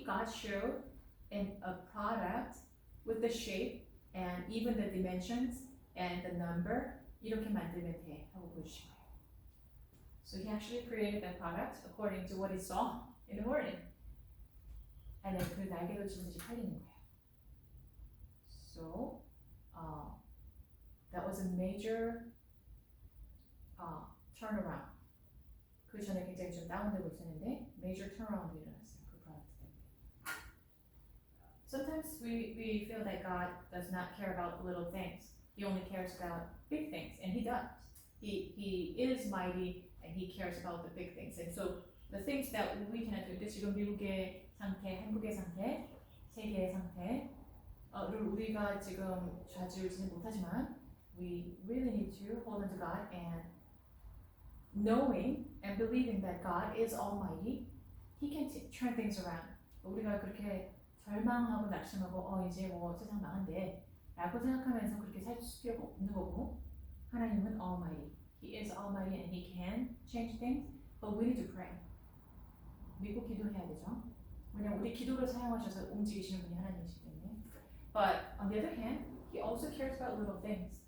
God showed in a product with the shape and even the dimensions and the number 이렇게 만들면 돼 하고 보여주신 거예요. So he actually created that product according to what he saw in the morning. And then 그 날개로 지금 이제 팔리는 거예요. So that was a major turnaround. 그 전에 굉장히 좀 다운되고 있었는데 major turnaround이 일어났어요. 그 프로덕트 때문에. Sometimes we feel that God does not care about little things. He only cares about big things, and He does. He is mighty, and He cares about the big things. And so the things that we cannot do, 지금 미국의 상태, 한국의 상태, 세계의 상태, 우리가 지금 좌지우지는 못하지만 we really need to hold on to God and knowing and believing that God is almighty, He can turn things around. 우리가 그렇게 절망하고 낙심하고 이제 세상 망한데 라고 생각하면서 그렇게 살 필요가 없는 거고 하나님은 almighty. He is almighty and He can change things, but we need to pray. 믿고 기도해야 되죠. 왜냐면 우리 기도를 사용하셔서 움직이시는 분이 하나님이시기 때문에. But on the other hand, He also cares about little things.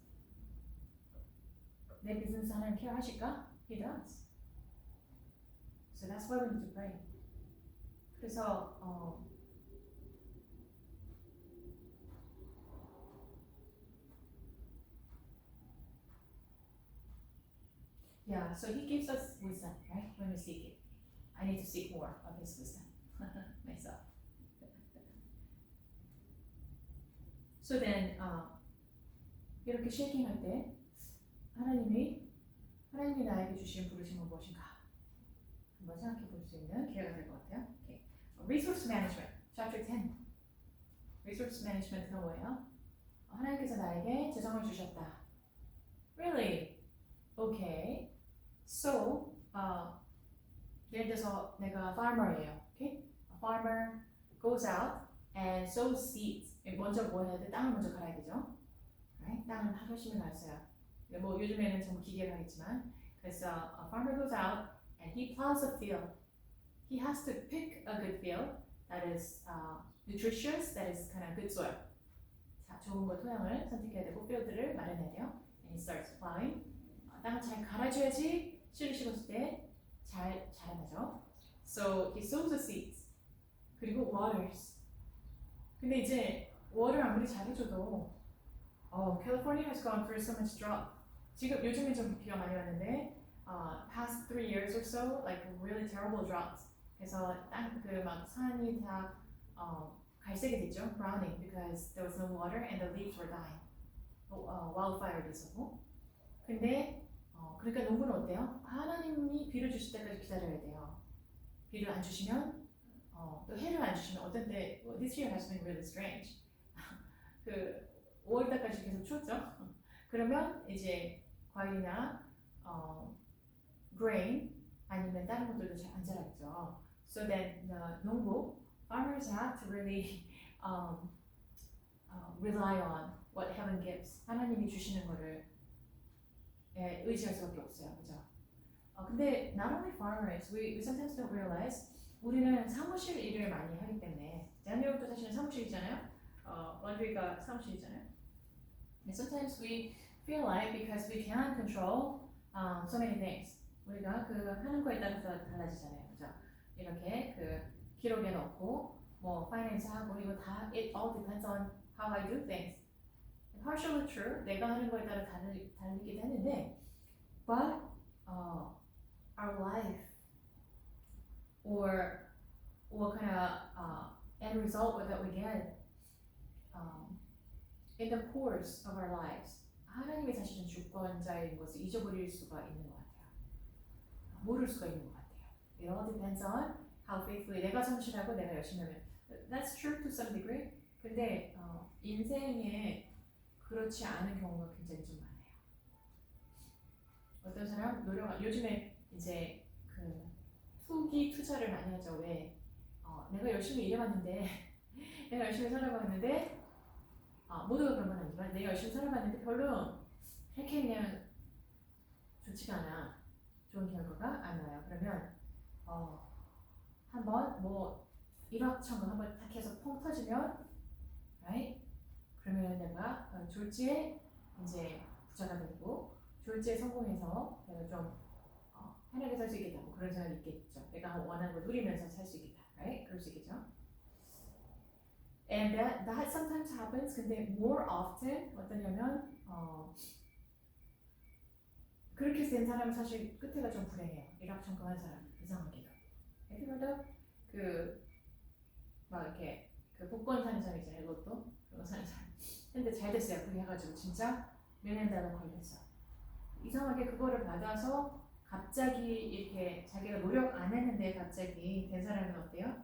내 비즈니스 하나님 케어하실까? He does. So that's why we need to pray. 그래서 yeah, so He gives us wisdom, right? When we seek it. I need to seek more of His wisdom myself. So then, 이렇게 쉐이킹할 때 하나님이 나에게 주신 부르심은 무엇인가? 한번 생각해 볼 수 있는 기회가 될 것 같아요. Okay. Resource management, chapter 10. Resource management가 뭐예요? 하나님께서 나에게 재정을 주셨다. Really? Okay. So, 예를 들어서 내가 farmer이에요. Okay? A farmer goes out and sows seeds. 먼저 뭐 해야 돼? 땅을 먼저 갈아야 되죠. Right? 땅을 열심히 갈았어요. 뭐 요즘에는 전부 기계로 하겠지만, 그래서 a farmer goes out and he plows a field. He has to pick a good field that is nutritious, that is kind of good soil. 자, 좋은 거 토양을 선택해야 되고 필드를 마련해야 돼요. And he starts plowing. 땅을 잘 갈아줘야지 씨를 심었을 때 잘 자라나죠. So he sows the seeds. 그리고 waters. 근데 이제 water 아무리 잘해줘도 California has gone through so much drought. 지금 요즘에 좀 비가 많이 왔는데, past 3 years or so, like really terrible droughts. 그래서 땅그막 산이 다 갈색이 됐죠, browning, because there was no water and the leaves were dying. wildfire도 있었고. 근데 그러니까 농부는 어때요? 하나님이 비를 주실 때까지 기다려야 돼요. 비를 안 주시면 또 해를 안 주시면 어떤 때 this year has been really strange. 그 5월달까지 계속 추웠죠. 그러면 이제 과일이나 grain 아니면 다른 것들도 잘 안 자라겠죠. So then the 농부 farmers have to really rely on what heaven gives. 하나님이 주시는 거를 의지할 수밖에 없어요, 그죠? 근데 not only farmers, we sometimes don't realize 우리는 사무실 일을 많이 하기 때문에 대한민국도 사실은 사무실이잖아요. 런드리가 사무실이잖아요. And sometimes we feel like because we can't control so many things, 우리가 그 하는 거에 따라서 달라지잖아요, 그죠? 이렇게 그 기록에 넣고 뭐 파이낸스 하고 이거 다 it all depends on how I do things. Partially true, 내가 하는 거에 따라 다르기도 했는데, but our life or what kind of end result that we get in the course of our lives, 하나님이 사실은 주권자인 것을 잊어버릴 수가 있는 것 같아요. 모를 수가 있는 것 같아요. It all depends on how faithfully 내가 성실하고 내가 열심히 하면. That's true to some degree. 근데 인생에 그렇지 않은 경우가 굉장히 좀 많아요. 어떤 사람 요즘에 이제 그 투기 투자를 많이 하죠. 왜? 내가 열심히 일해봤는데 내가 열심히 살아봤는데 모두가 그런 건 아니지만 내가 열심히 살아봤는데 별로 그렇게 그냥 좋지가 않아. 좋은 결과가 안 나요. 그러면 한번 뭐 일확천금 한번 딱 해서 펑 터지면 right? 그러면 내가 졸지에 이제 부자가 되고 졸지에 성공해서 내가 좀 편하게 살 수 있겠다. 뭐 그런 생각이 있겠죠. 내가 원하는 걸 누리면서 살 수 있겠다. Right? 그럴 수 있겠죠. And that sometimes happens. 근데 more often 어떠냐면 그렇게 된 사람은 사실 끝에가 좀 불행해요. 일확천금한 사람 이상하게도. Have you heard of? 막 이렇게 그 복권 사는 사람 있잖아요. 로또 그거 사는 사람. 근데 잘 됐어요. 그게 해가지고 진짜 밀리언 달러 걸렸어. 이상하게 그거를 받아서 갑자기 이렇게 자기가 노력 안 했는데 갑자기 된 사람은 어때요?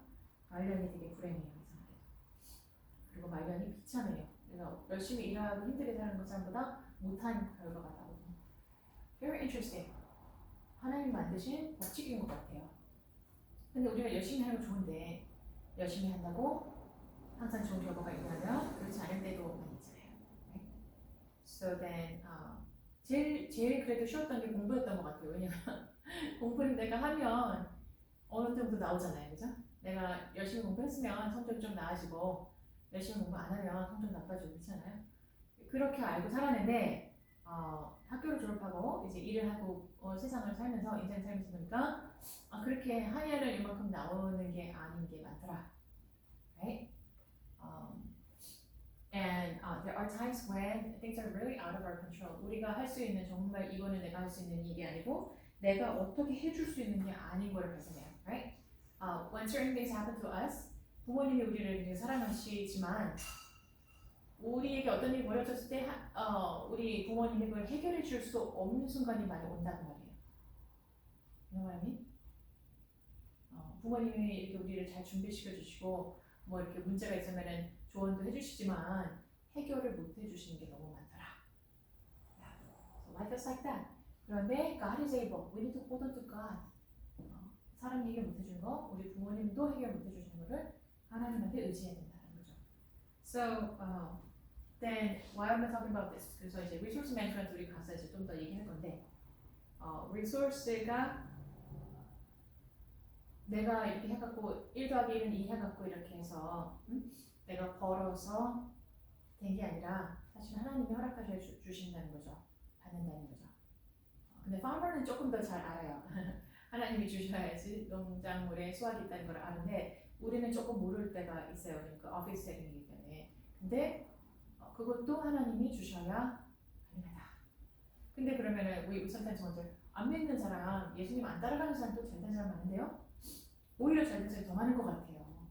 말년이 되게 불행해요. 이상하게. 그리고 말년이 비참해요. 내가 열심히 일하고 힘들게 사는 것 사람보다 못한 결과가 나오고. Very interesting. 하나님 만드신 법칙인 것 같아요. 근데 우리가 열심히 하는 건 좋은데 열심히 한다고 항상 좋은 결과가 있냐면 그렇지 않을 때도 많이 있잖아요. Right? So then 제일 그래도 쉬웠던 게 공부였던 것 같아요. 왜냐면 공부를 내가 하면 어느 정도 나오잖아요, 그죠? 내가 열심히 공부했으면 성적 좀 나아지고 열심히 공부 안 하면 성적 나빠지고 그렇잖아요. 그렇게 알고 살았는데 학교를 졸업하고 이제 일을 하고 세상을 살면서 인생 살면서 보니까 그렇게 하면은 이만큼 나오는 게 아닌 게 많더라. Right? And there are times when things are really out of our control. 우리가 할 수 있는 정말 이거는 내가 할 수 있는 일이 아니고 내가 어떻게 해줄 수 있는 게 아닌 거를 발견해요. Right? When certain things happen to us, 부모님이 우리를 굉장히 사랑하시지만 우리에게 어떤 일이 벌어졌을 때 우리 부모님이 그걸 해결해 줄 수 없는 순간이 많이 온다는 말이에요. You know what I mean? 부모님이 이렇게 우리를 잘 준비시켜 주시고 뭐 이렇게 문제가 있으면은 조언도 해주시지만 해결을 못 해주시는 게 너무 많더라. So life is like that. 그런데 God is able. We need to hold on to God. 사람이 해결 못 해주는 거, 우리 부모님도 해결 못 해주시는 거를 하나님한테 의지해야 된다는 거죠. So then why am I talking about this? 그래서 이제 resource management 우리 가서 이제 좀 더 얘기할 건데, resource가 내가 이렇게 해갖고 1 더하기 1은 2 해갖고 이렇게 해서 내가 벌어서 된 게 아니라 사실 하나님이 허락하셔 주신다는 거죠. 받는다는 거죠. 근데 farmer는 조금 더 잘 알아요. 하나님이 주셔야지 농작물에 수확이 있다는 걸 아는데 우리는 조금 모를 때가 있어요. 그러니까 오피스 세팅이기 때문에. 근데 그것도 하나님이 주셔야 가능하다. 근데 그러면은 we sometimes wonder 안 믿는 사람, 예수님 안 따라가는 사람도 잘된 사람 많은데요? 오히려 잘된 사람이 더 많은 것 같아요.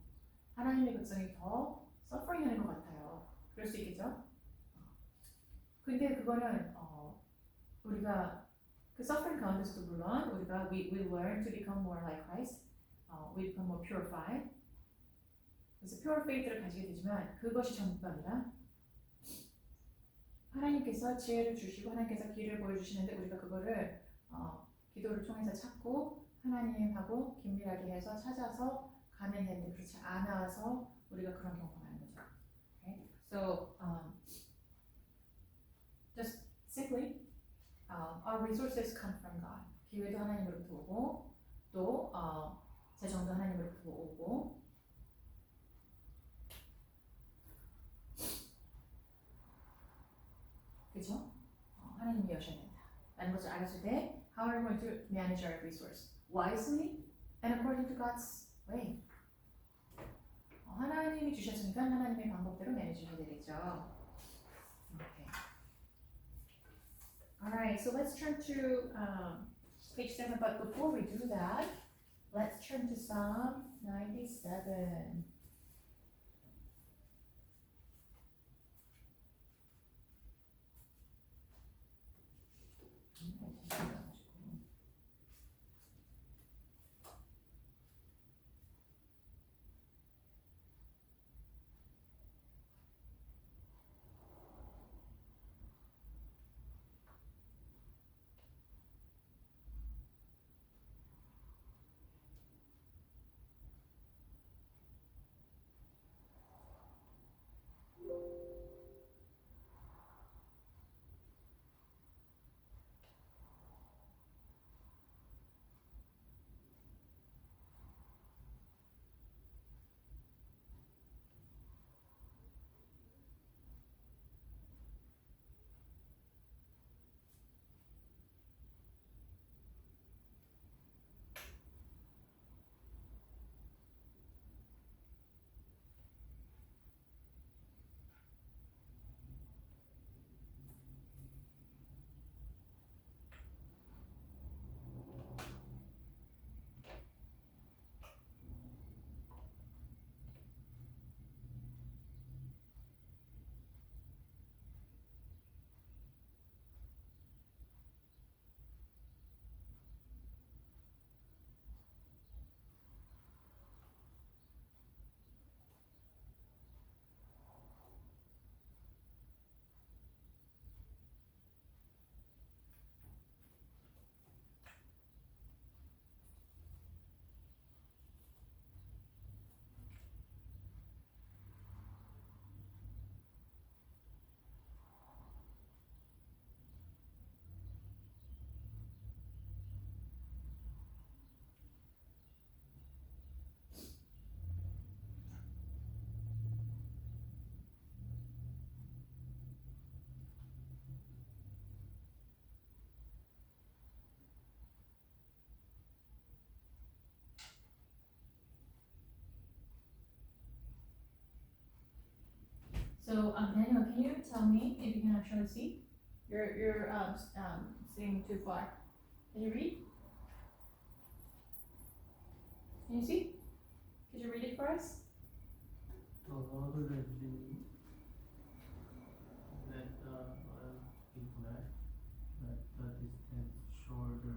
하나님의 백성이 더 suffering 하는 것 같아요. 그럴 수 있겠죠? 근데 그거는 우리가 그 suffering 가운데서도 물론 우리가 we learn to become more like Christ, we become more purified. 그래서 pure faith를 가지게 되지만 그것이 전부가 아니라 하나님께서 지혜를 주시고 하나님께서 길을 보여주시는데 우리가 그거를 기도를 통해서 찾고 하나님하고 긴밀하게 해서 찾아서 가면 되는데 그렇지 않아서 우리가 그런 경우가 많은 거죠. Okay? So just simply our resources come from God. 기회도 하나님으로부터 오고 또 재정도 하나님으로부터 오고 그죠? 하나님이 여셔야 된다. 라는 것을 알았을 때 how are we going to manage our resource? Wisely and according to God's way. 하나님이 주셨으니까 하나님의 방법대로 매니지해야 되겠죠. Okay. Alright, so let's turn to page 7, but before we do that, let's turn to Psalm 97. So Daniel, can you tell me if you can actually see? You're seeing too far. Can you read? Can you see? Could you read it for us? The Lord will do let the be black, let the distance shoulder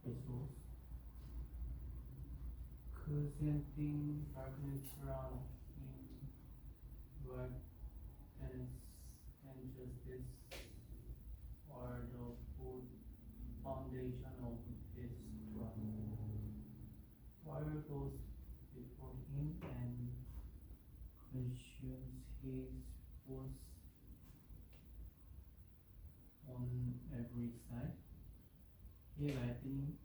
resource. Presenting darkness around him, right and justice are the food foundation of his throne. Fire goes before him and consumes his foes on every side. He lightning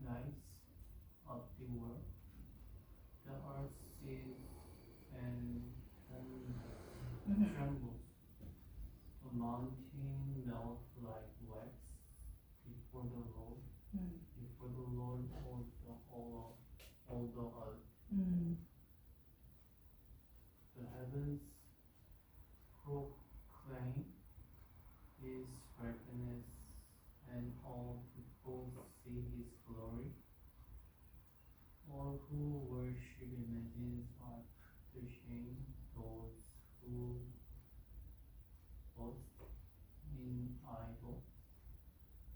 lights up the world. The earth sees and trembles. The mountain melts like wax before the Lord. Before the Lord all the earth. The heavens who worship images are to shame those who boast in idols.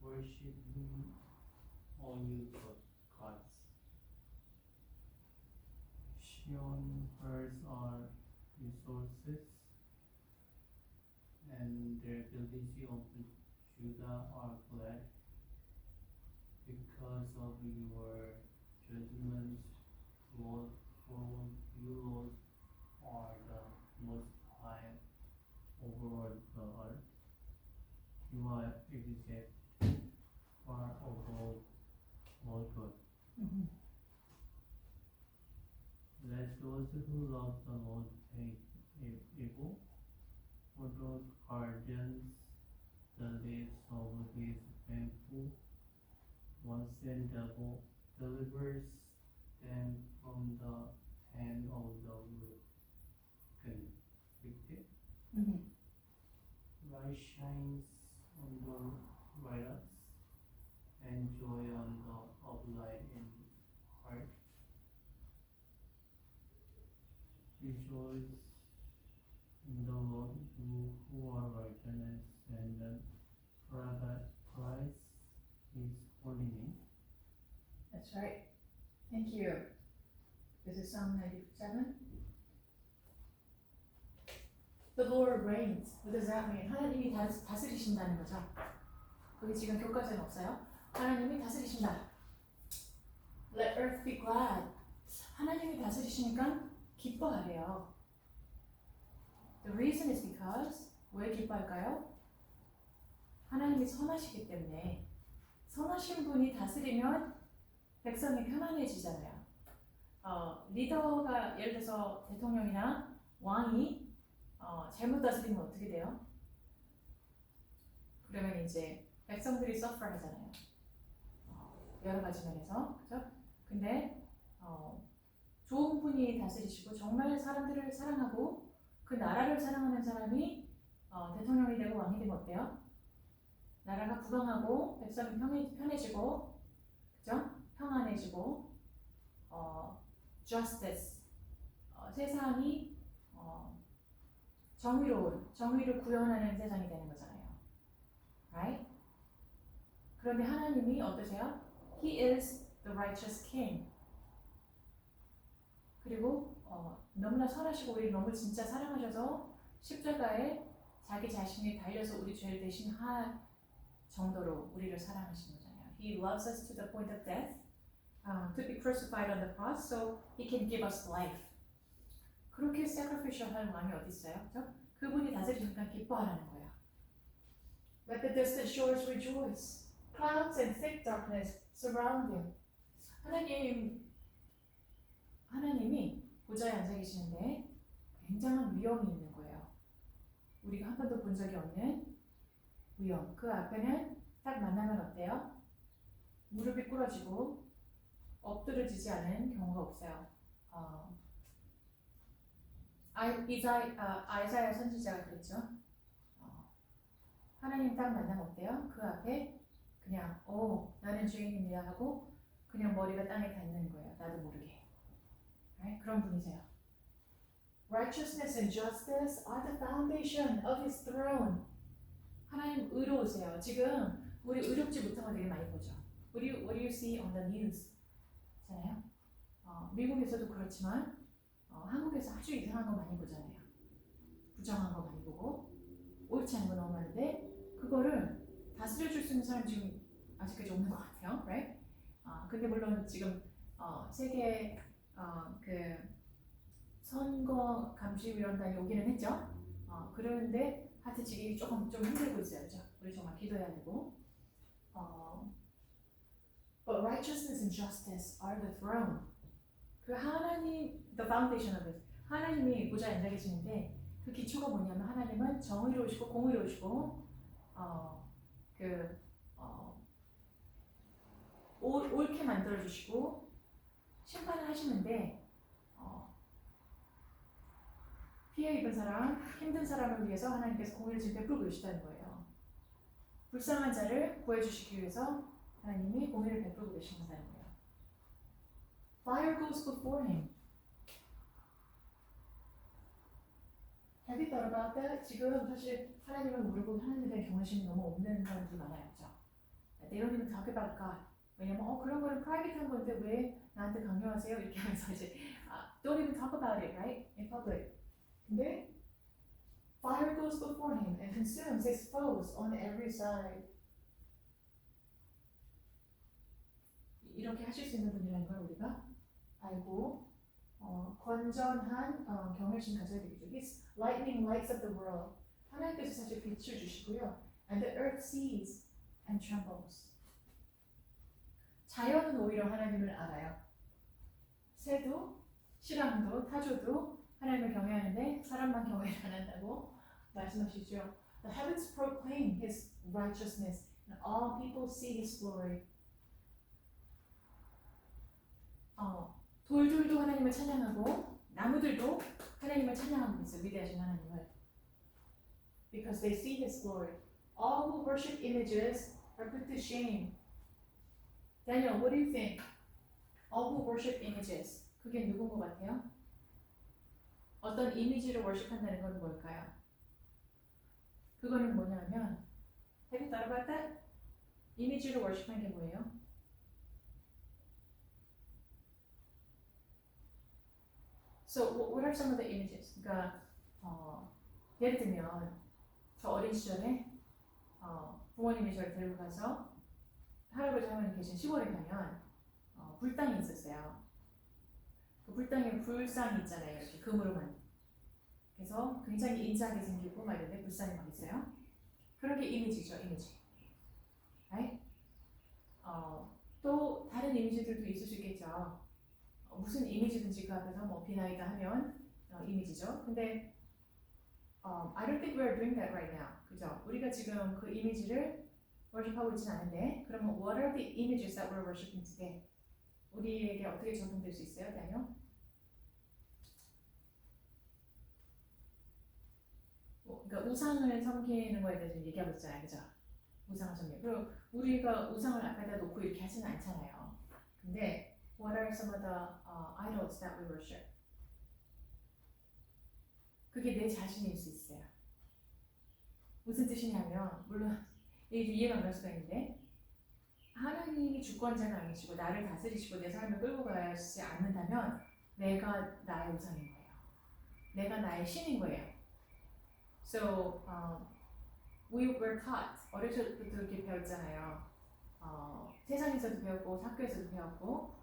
Worship him, all you gods. Shion herds are resources, and their village of Judah are glad because of your judgments, Lord, for you, Lord, are the most high over the earth. You are exalted far above all good. Let those who love the Lord hate evil, for the guardians the lips of his faithful ones and devil delivers them from the hand of the wicked. Light shines on the righteous, and joy on the upright in heart. Rejoice in the Lord, you who are righteous, and praise His holy name. That's right. Thank you. This is Psalm 97. The Lord reigns. What does that mean? 하나님이 다스리신다는 거죠. 거기 지금 교과서엔 없어요. 하나님이 다스리신다. Let earth be glad. 하나님이 다스리시니까 기뻐하래요. The reason is because 왜 기뻐할까요? 하나님이 선하시기 때문에. 선하신 분이 다스리면 백성이 편안해지잖아요. 리더가 예를 들어서 대통령이나 왕이 잘못 다스리면 어떻게 돼요? 그러면 이제 백성들이 suffer 하잖아요. 여러 가지 면에서, 그죠? 근데 좋은 분이 다스리시고 정말 사람들을 사랑하고 그 나라를 사랑하는 사람이 대통령이 되고 왕이 되면 어때요? 나라가 부강하고 백성이 편해지고, 그죠? 평안해지고, justice, 세상이 정의를 구현하는 세상이 되는 거잖아요. Right? 그런데 하나님이 어떠세요? He is the righteous king. 그리고 너무나 선하시고 우리 너무 진짜 사랑하셔서 십자가에 자기 자신이 달려서 우리 죄를 대신할 정도로 우리를 사랑하신 거잖아요. He loves us to the point of death, to be crucified on the cross, so He can give us life. 그렇게 sacrificial 할 왕이 어디 있어요? 그렇죠? 그분이 다스리니까 기뻐하라는 거예요. Let the distant shores rejoice. Clouds and thick darkness surround him. 하나님이 보좌에 앉아 계시는데 굉장한 위험이 있는 거예요. 우리가 한 번도 본 적이 없는 위험. 그 앞에는 딱 만나면 어때요? 무릎이 꿇어지고 엎드려지지 않은 경우가 없어요. 아이사야 선지자가 그랬죠. 하나님 딱 만나면 어때요? 그 앞에 그냥 나는 죄인입니다 하고 그냥 머리가 땅에 닿는 거예요. 나도 모르게. Right? 그런 분이세요. Righteousness and justice are the foundation of His throne. 하나님 의로우세요. 지금 우리 의롭지 못한 거 되게 많이 보죠. What do you see on the news? 잖아요. 미국에서도 그렇지만 한국에서 아주 이상한 거 많이 보잖아요. 부정한 거 많이 보고 옳지 않은 거 너무 많은데 그거를 다스려줄 수 있는 사람 지금 아직까지 없는 것 같아요. Right? 근데 물론 지금 세계 그 선거 감시위원단이 오기는 했죠. 그러는데 하여튼 지금 조금 좀 힘들고 있어요. 그렇죠? 우리 정말 기도해야 되고. But righteousness and justice are the throne. 그 하나님, the foundation of it. 하나님이 보좌에 앉아 계시는데 그 기초가 뭐냐면 하나님은 정의로우시고 공의로우시고 옳게 만들어 주시고 심판을 하시는데 피해 입은 사람, 힘든 사람을 위해서 하나님께서 공의를 지금 베풀고 계시다는 거예요. 불쌍한 자를 구해주시기 위해서 하나님이 공의를 베풀고 계신다는 거예요. Fire goes before him. Have you thought about that? 지금 사실 하나님을 모르고 하나님에 대한 경외심이 너무 없는 사람들이 많아요, 그죠? They don't even talk about God. 왜냐면 그런 거는 프라이빗한 건데 왜 나한테 강요하세요? 이렇게 하면서 이제 don't even talk about it, right? In public. 근데 fire goes before him and consumes his foes on every side. 이렇게 하실 수 있는 분이라는 걸 우리가 알고 건전한 경외심 가져야 되겠죠. His lightning lights up the world. 하나님께서 사실 빛을 주시고요. And the earth sees and trembles. 자연은 오히려 하나님을 알아요. 새도, 실황도, 타조도 하나님을 경외하는데 사람만 경외를 안 한다고 말씀하시죠. The heavens proclaim His righteousness, and all people see His glory. 돌들도 하나님을 찬양하고 나무들도 하나님을 찬양하고 있어요. 위대하신 하나님을. Because they see His glory. All who worship images are put to shame. Daniel, what do you think? All who worship images. 그게 누군 것 같아요? 어떤 이미지를 worship한다는 건 뭘까요? 그거는 뭐냐면 Have you thought about that? 이미지를 worship하는 게 뭐예요? So what are some of the images? 그러니까 예를 들면 저 어린 시절에 부모님이 저를 데리고 가서 할아버지 할머니 계신 시골에 가면 불당이 있었어요. 그 불당에 불상이 있잖아요. 이렇게 금으로 만든. 그래서 굉장히 인자하게 생기고 막 이런데 불상이 막 있어요. 그런 게 이미지죠, 이미지. right? 또 다른 이미지들도 있을 수 있겠죠. 무슨 이미지든지 그 앞에서 뭐 비나이다 하면 이미지죠. 근데 I don't think we are doing that right now. 그죠? 우리가 지금 그 이미지를 worship하고 있지는 않은데 그러면 what are the images that we're worshiping today? 우리에게 어떻게 적용될 수 있어요, 다니요? 그러니까 우상을 섬기는 거에 대해서 얘기하고 있잖아요, 그죠? 우상을 섬기고 그리고 우리가 우상을 앞에다 놓고 이렇게 하지는 않잖아요. 근데 what are some of the idols that we worship? 그게 내 자신일 수 있어요. 무슨 뜻이냐면 물론 이게 좀 이해가 안 갈 수가 있는데 하나님이 주권자는 아니시고 나를 다스리시고 내 삶을 끌고 가지 않는다면 내가 나의 우상인 거예요. 내가 나의 신인 거예요. So we were taught 어렸을 때부터 이렇게 배웠잖아요. 세상에서도 배웠고 학교에서도 배웠고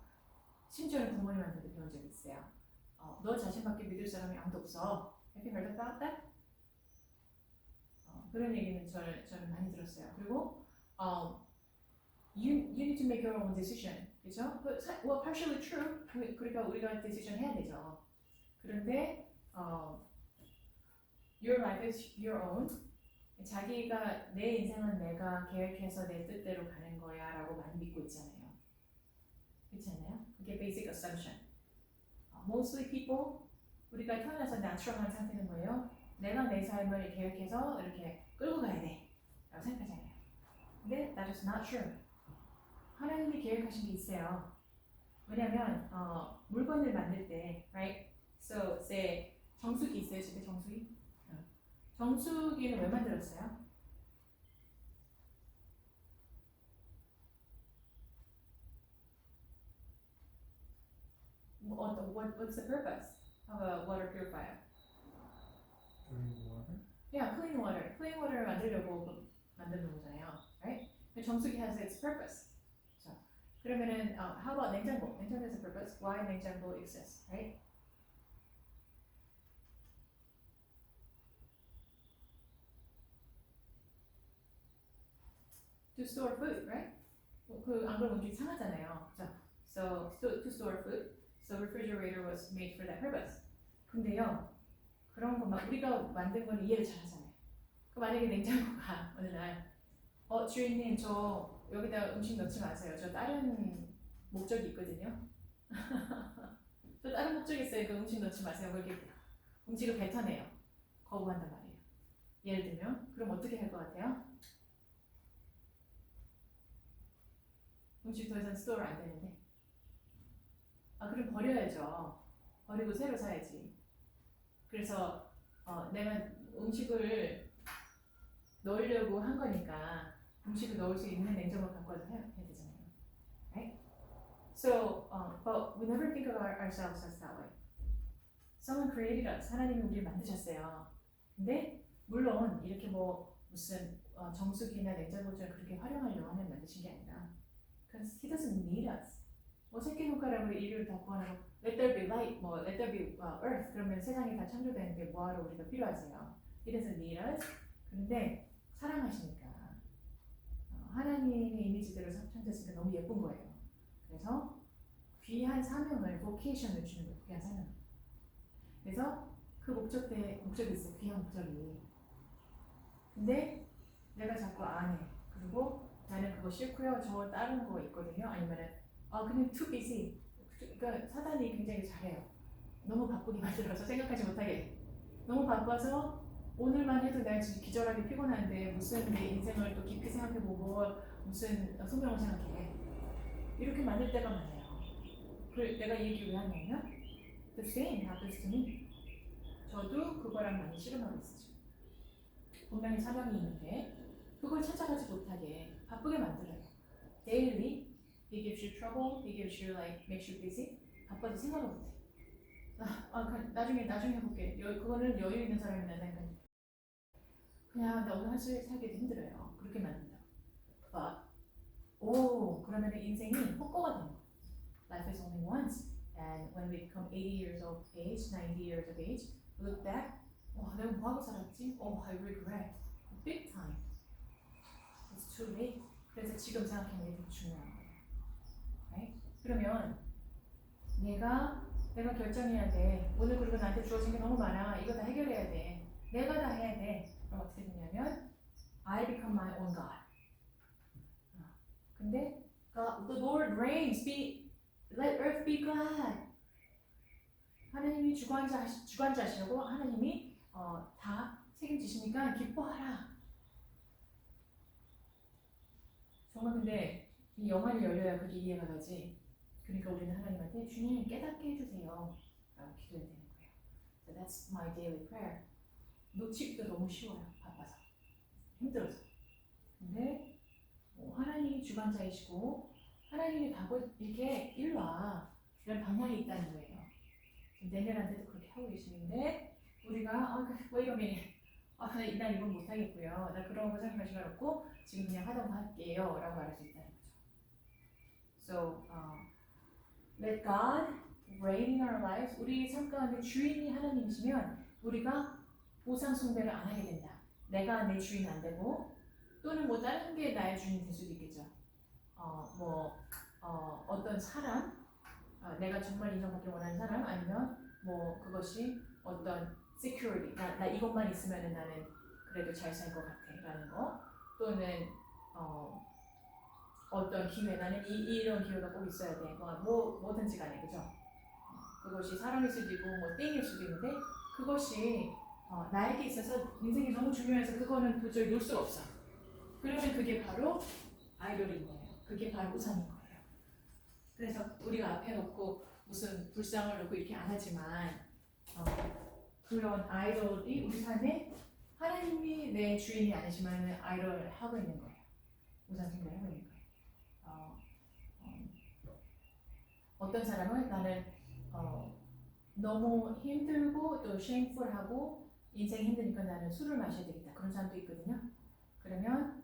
심지어는 부모님한테도 배운 적이 있어요. 너 자신밖에 믿을 사람이 아무도 없어. Have you heard about that? 그런 얘기는 저는 많이 들었어요. 그리고 you need to make your own decision. 그죠? Well, partially true. 그러니까 우리가 decision 해야 되죠. 그런데 your life is your own. 자기가 내 인생은 내가 계획해서 내 뜻대로 가는 거야라고 많이 믿고 있잖아요. 그렇지 않나요? 그게 basic assumption. Mostly people 우리가 태어나서 natural한 상태는 뭐예요? 내가 내 삶을 계획해서 이렇게 끌고 가야 돼 라고 생각하잖아요. 근데 that is not true. 하나님이 계획하신 게 있어요. 왜냐면 물건을 만들 때 right? So say 정수기 있어요 집에 정수기? 정수기는 왜 만들었어요? What's the purpose of a water purifier? Clean water. Yeah, clean water. Clean water를 만들려고 만드는 거잖아요, right? 정수기 has its purpose. 자, 그러면은 how about 냉장고? 냉장고 has a purpose. Why 냉장고 exists, right? To store food, right? 안 그러면 음식 상하잖아요. So to store food. So refrigerator was made for that purpose. 근데요, 그런 것만 우리가 만든 건 이해를 잘하잖아요. 그 만약에 냉장고가 어느 날, 주인님 저 여기다 음식 넣지 마세요. 저 다른 목적이 있거든요. 저 다른 목적이 있어요. 그 음식 넣지 마세요. 그렇게 음식을 뱉어내요. 거부한단 말이에요. 예를 들면, 그럼 어떻게 할 것 같아요? 음식 더 이상 스토어 안 되는데. 아, 그럼 버려야죠. 버리고 새로 사야지. 그래서 내가 음식을 넣으려고 한 거니까 음식을 넣을 수 있는 냉장고 갖고 와서 해야 되잖아요. Right? So, but we never think of ourselves as that way. Someone created us. 하나님이 우리를 만드셨어요. 근데 물론 이렇게 뭐 무슨 정수기나 냉장고처럼 그렇게 활용하려고 하면 만드신 게 아니라 because He doesn't need us. 뭐 새끼손가락으로 일을 다 구하고 Let there be light, 뭐 Let there be earth 그러면 세상이 다 창조되는데 뭐하러 우리가 필요하세요? He doesn't need us. 그런데 사랑하시니까 하나님의 이미지대로 창조했으니까 너무 예쁜 거예요. 그래서 귀한 사명을, vocation을 주는 거예요. 귀한 사명. 그래서 그 목적이 있어요. 귀한 목적이. 근데 내가 자꾸 안 해. 그리고 나는 그거 싫고요. 저 다른 거 있거든요. 아니면은 그냥 too busy. 그러니까 사단이 굉장히 잘해요. 너무 바쁘게 만들어서 생각하지 못하게. 너무 바빠서 오늘만 해도 내가 지금 기절하게 피곤한데 무슨 내 인생을 또 깊이 생각해보고 무슨 소명을 생각해. 이렇게 만들 때가 많아요. 내가 이 얘기를 왜 하냐면 The same happens to me. 저도 그거랑 많이 씨름하고 있어요. 분명히 사명이 있는데 그걸 찾아가지 못하게 바쁘게 만들어요. Daily, he gives you trouble, he gives you makes you busy. 바빠서 생각을 못해. 나중에 해볼게. 그거는 여유 있는 사람이나 생각. 그냥 나 오늘 살기도 힘들어요. 그렇게 만든다. 그러면 인생이 헛거가 되는 거예요. Life is only once. And when we become 80 years of age, 90 years of age, look back, 내가 뭐하고 살았지? I regret. Big time. It's too late. 그래서 지금 생각하는 게 되게 중요한 거예요. Right? 그러면 내가 결정해야 돼. 오늘 그리고 나한테 주어진 게 너무 많아. 이거 다 해결해야 돼. 내가 다 해야 돼. 그럼 어떻게 되냐면 I become my own God. 근데 the Lord reigns. Let earth be glad. 하나님이 주관자시라고 하나님이 다 책임지시니까 기뻐하라. 정말 근데 이 영안이 열려야 그게 이해가 가지. 그러니까 우리는 하나님한테 주님 깨닫게 해주세요 라고 기도해야 되는 거예요. So that's my daily prayer. 놓치기도 너무 쉬워요. 바빠서. 힘들어서. 근데 하나님이 주관자이시고 하나님이 가고 이렇게 일로 와. 이런 방향이 있다는 거예요. 내년한테도 그렇게 하고 계시는데 우리가 wait a minute. 난 이건 못하겠고요. 나 그런 거 생각할 시간 없고 지금 그냥 하던 거 할게요 라고 말할 수 있다는 거죠. So, let God reign in our lives. 우리 삶 가운데 주인이 하나님이시면 우리가 보상 숭배를 안 하게 된다. 내가 내 주인 안 되고 또는 뭐 다른 게 나의 주인이 될 수도 있겠죠. 어떤 사람, 내가 정말 인정받기 원하는 사람 아니면 뭐 그것이 어떤 security, 나 이것만 있으면 나는 그래도 잘 살 것 같아 라는 거 또는 어떤 기회, 나는 이런 기회가 꼭 있어야 돼. 뭐든지 간에, 그죠? 그것이 사람일 수도 있고, 땡일 수도 있는데, 그것이 나에게 있어서 인생이 너무 중요해서 그거는 도저히 놓을 수가 없어. 그러면 그게 바로 아이돌인 거예요. 그게 바로 우상인 거예요. 그래서 우리가 앞에 놓고 무슨 불상을 놓고 이렇게 안 하지만, 그런 아이돌이 우리 삶에 하나님이 내 주인이 아니지만 아이돌을 하고 있는 거예요. 우상 숭배를 하고 있는 거예요. 어떤 사람은 나는 너무 힘들고 또 shameful하고 인생이 힘드니까 나는 술을 마셔야 되겠다. 그런 사람도 있거든요. 그러면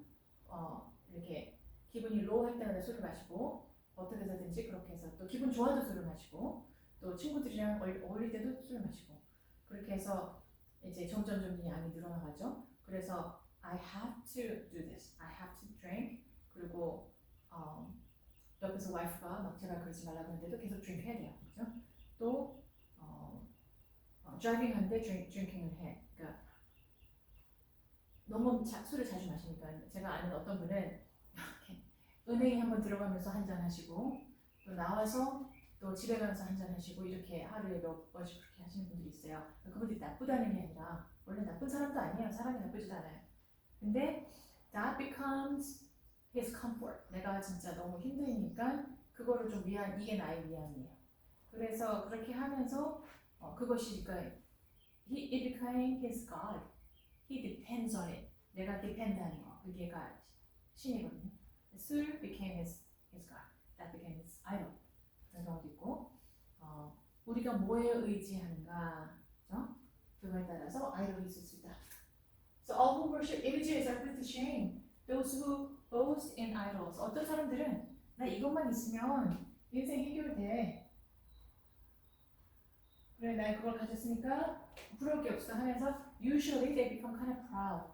이렇게 기분이 로우할 때마다 술을 마시고 어떻게 해서든지 그렇게 해서 또 기분 좋아도 술을 마시고 또 친구들이랑 어울릴 때도 술을 마시고 그렇게 해서 이제 점점 양이 늘어나가죠. 그래서 I have to do this. I have to drink. 그리고 옆에서 와이프가 막 제가 그러지 말라고 하는데도 계속 drink 해야 돼요. 그죠? 또 드라이빙 하는데 드링킹을 해. 그러니까 너무 술을 자주 마시니까 제가 아는 어떤 분은 은행에 한번 들어가면서 한잔 하시고 또 나와서 또 집에 가면서 한잔 하시고 이렇게 하루에 몇 번씩 그렇게 하시는 분들이 있어요. 그분들이 나쁘다는 게 아니라 원래 나쁜 사람도 아니에요. 사람이 나쁘지도 않아요. 근데 that becomes his comfort. 내가 진짜 너무 힘드니까 그거를 좀 이게 나의 위안이에요. 그래서 그렇게 하면서 그것이 그러니까 it became his God. He depends on it. 내가 depend하는 거. 그게가 신이거든요. 술 became his God. That became his idol. 그런 경우도 있고 우리가 뭐에 의지하는가 그죠? 그거에 따라서 아이돌이 있을 수 있다. So all who worship images are put to shame. Those who boast in idols. 어떤 사람들은 나 이것만 있으면 인생 해결돼. 그래 나 그걸 가졌으니까 부러울 게 없어 하면서 usually they become kind of proud.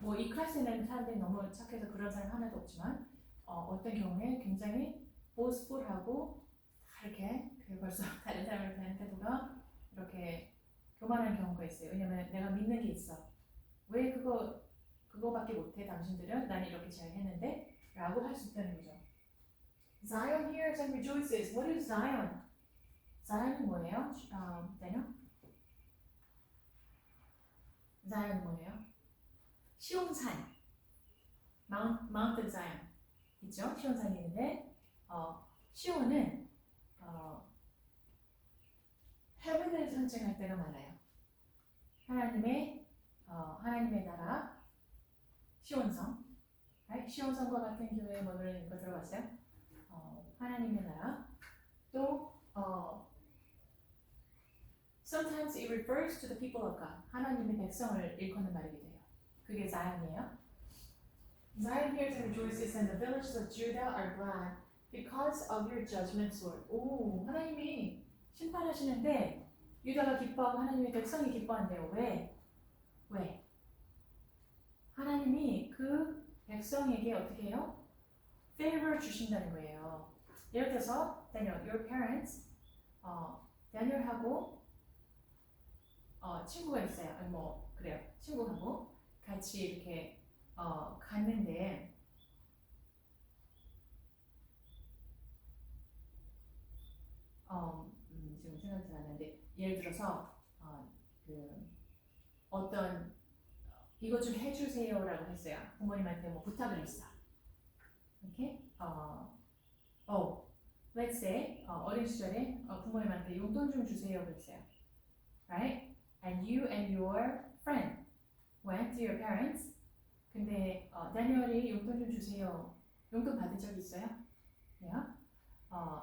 뭐 이 클래스에는 사람들이 너무 착해서 그런 사람 하나도 없지만 어떤 경우에 굉장히 boastful하고 다 이렇게 벌써 다른 사람을 대하는 태도가 이렇게 교만한 경우가 있어요. 왜냐면 내가 믿는 게 있어. 왜 그거밖에 못해 당신들은? 난 이렇게 잘 했는데 라고 할 수 있다는 거죠. Zion hears and rejoices. What is Zion? Zion은 뭐예요? 다니엘? Zion은 뭐예요? 시온산. Mount Zion 있죠? 시온산이 있는데 시온은 heaven을 상징할 때가 많아요. 하나님의 나라 시온성. Right? 시온성과 같은 교회 뭐를 거 들어봤어요? 하나님의 나라. 또 sometimes it refers to the people of God. 하나님의 백성을 일컫는 말이기도 해요. 그게 자연이에요. Zion hears and rejoices, and the villages of Judah are glad because of your judgments, Lord. 오, 하나님이 심판하시는데 유다가 기뻐하고 하나님의 백성이 기뻐한대요. 왜? 하나님이 그 백성에게 어떻게 해요? favor 주신다는 거예요. 예를 들어서 Daniel, your parents, 다니엘하고 친구가 있어요. 뭐 그래요. 친구하고 같이 이렇게 갔는데 지금 생각이 잘 안 나는데 예를 들어서 어떤 이것 좀 해주세요라고 했어요. 부모님한테 뭐 부탁을 했어. 이렇게 let's say 어린 시절에 부모님한테 용돈 좀 주세요 그랬어요. Right? And you and your friend went to your parents. 근데 다니엘이 용돈 좀 주세요. 용돈 받은 적 있어요? Yeah.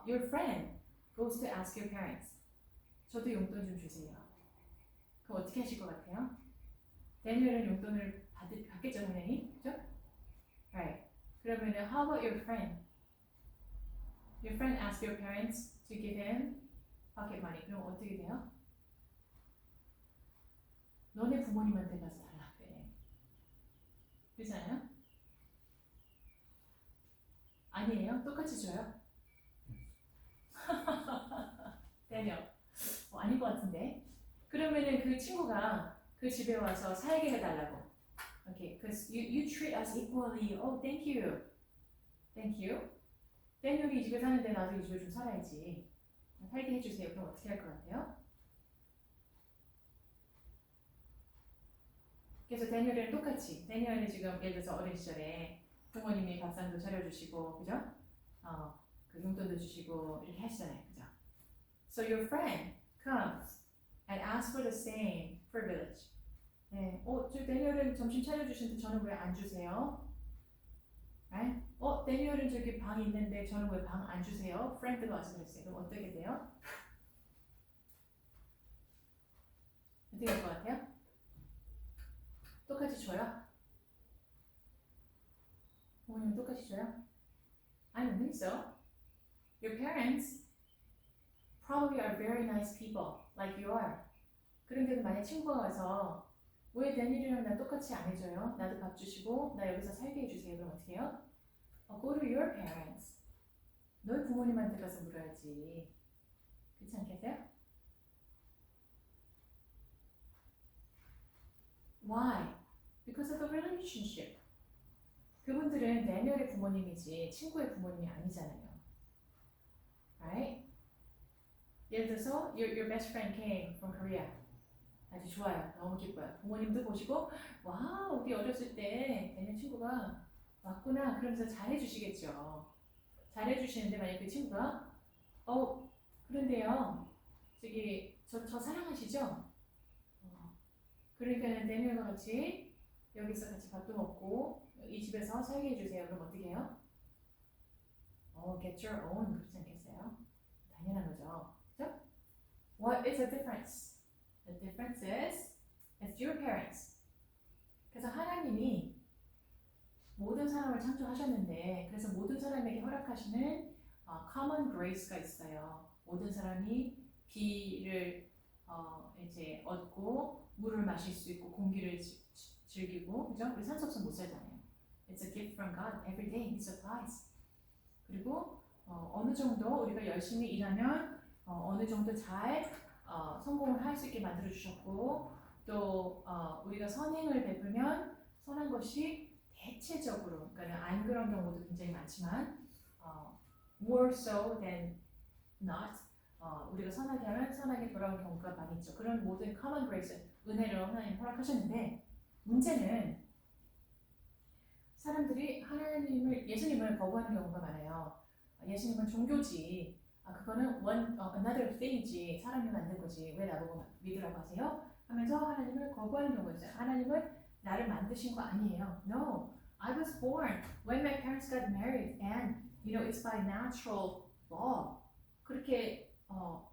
Your friend goes to ask your parents. 저도 용돈 좀 주세요. 그럼 어떻게 하실 것 같아요? 다니엘은 용돈을 받겠죠 당연히, 그죠? Right. 그러면은 how about your friend? Your friend asks your parents to give him pocket money. 그럼 어떻게 돼요? 너네 부모님한테 가서 달라 그래. 그렇지 않아요? 아니에요? 똑같이 줘요? 다니엘. 아닌 것 같은데. 그러면은 그 친구가 그 집에 와서 살게 해달라고. Okay, because you treat us equally. Oh, thank you. Thank you. 다니엘이 이 집에 사는데 나도 이 집에 좀 살아야지. 살게 해주세요. 그럼 어떻게 할 것 같아요? 그래서 다니엘은 똑같이. 다니엘은 지금 예를 들어서 어린 시절에 부모님이 밥상도 차려주시고, 그죠? 그 용돈도 주시고 이렇게 하시잖아요, 그죠? So your friend comes and asks for the same privilege. 네, 저 다니엘은 점심 차려주시는데 저는 왜 안 주세요? Right? 다니엘은 저기 방이 있는데 저는 왜 방 안 주세요? 프렌드가 와서 그랬어요. 그럼 어떻게 돼요? 어떻게 될 것 같아요? 똑같이 줘요? 부모님 똑같이 줘요? I don't think so. Your parents probably are very nice people, like you are. 그런데도 만약 친구가 와서 왜 다니엘이랑 나 똑같이 안 해줘요? 나도 밥 주시고 나 여기서 살게 해주세요. 그럼 어떻게 해요? Go to your parents. 너희 부모님한테 가서 물어야지. 그렇지 않겠어요? Why? Because of the relationship. 그분들은 다니엘의 부모님이지 친구의 부모님이 아니잖아요. Right? 예를 들어서 your best friend came from Korea. 아주 좋아요. 너무 기뻐요. 부모님도 보시고 와 우리 어렸을 때 다니엘 친구가 왔구나 그러면서 잘해주시겠죠. 잘해주시는데 만약 그 친구가 그런데요, 저 사랑하시죠? 그러니까는 데니엘과 같이 여기서 같이 밥도 먹고 이 집에서 살게 해주세요. 그럼 어떻게 해요? Get your own 그렇지 않겠어요? 당연한 거죠. 그죠? What is the difference? The difference is it's your parents. 그래서 하나님이 모든 사람을 창조하셨는데 그래서 모든 사람에게 허락하시는 common grace가 있어요. 모든 사람이 비를 이제 얻고 물을 마실 수 있고 공기를 즐기고 그죠? 우리 산소 없으면 못 살잖아요. It's a gift from God every day. He supplies. 그리고 어느 정도 우리가 열심히 일하면 어느 정도 잘 성공을 할 수 있게 만들어 주셨고 또 우리가 선행을 베풀면 선한 것이 대체적으로 그러니까 안 그런 경우도 굉장히 많지만 more so than not 우리가 선하게 하면 선하게 돌아오는 경우가 많이 있죠. 그런 모든 common grace 은혜를 하나님 허락하셨는데 문제는 사람들이 예수님을 거부하는 경우가 많아요. 예수님은 종교지. 그거는 another thing이지. 사람이 만든 거지. 왜 나보고 믿으라고 하세요? 하면서 하나님을 거부하는 경우가 있어요. 하나님은 나를 만드신 거 아니에요. No, I was born when my parents got married, and it's by natural law. 그렇게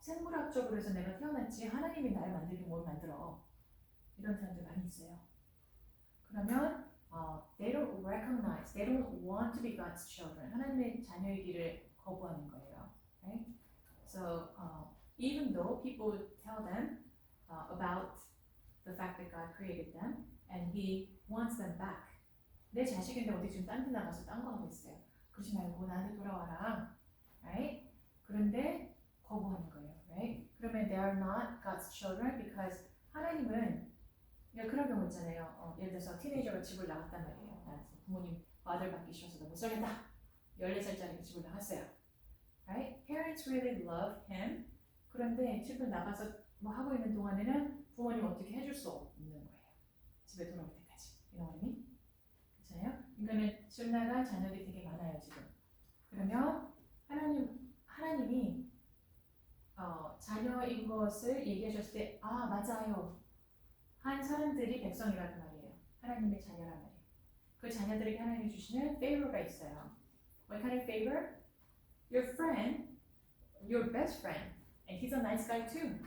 생물학적으로 해서 내가 태어났지. 하나님이 나를 만들긴 뭘 만들어? 이런 사람들 많이 있어요. 그러면 they don't recognize, they don't want to be God's children. 하나님의 자녀이기를 거부하는 거예요. Right? So even though people tell them about the fact that God created them and He wants them back. 내 자식인데 어디 지금 딴 데 나가서 딴 거 하고 있어요. 그러지 말고 나한테 돌아와라. Right? 그런데 거부하는 거예요. Right? 그러면 they are not God's children because 하나님은 그런 경우 있잖아요. 예를 들어서 티네이저가 집을 나갔단 말이에요. 부모님 아들 받기 싫어서 못 살겠다. 14살짜리가 집을 나갔어요. Right? Parents really love him. 그런데 집을 나가서 뭐 하고 있는 동안에는 부모님 어떻게 해줄 수 없는 거예요. 집에 돌아올 때까지. You know what I mean? 그렇잖아요? 그러니까는 집 나간 자녀들이 되게 많아요 지금. 그러면 하나님이 자녀인 것을 얘기하셨을 때 맞아요. 한 사람들이 백성이라는 말이에요. 하나님의 자녀란 말이에요. 그 자녀들에게 하나님이 주시는 favor가 있어요. What kind of favor? Your friend, your best friend, and he's a nice guy too.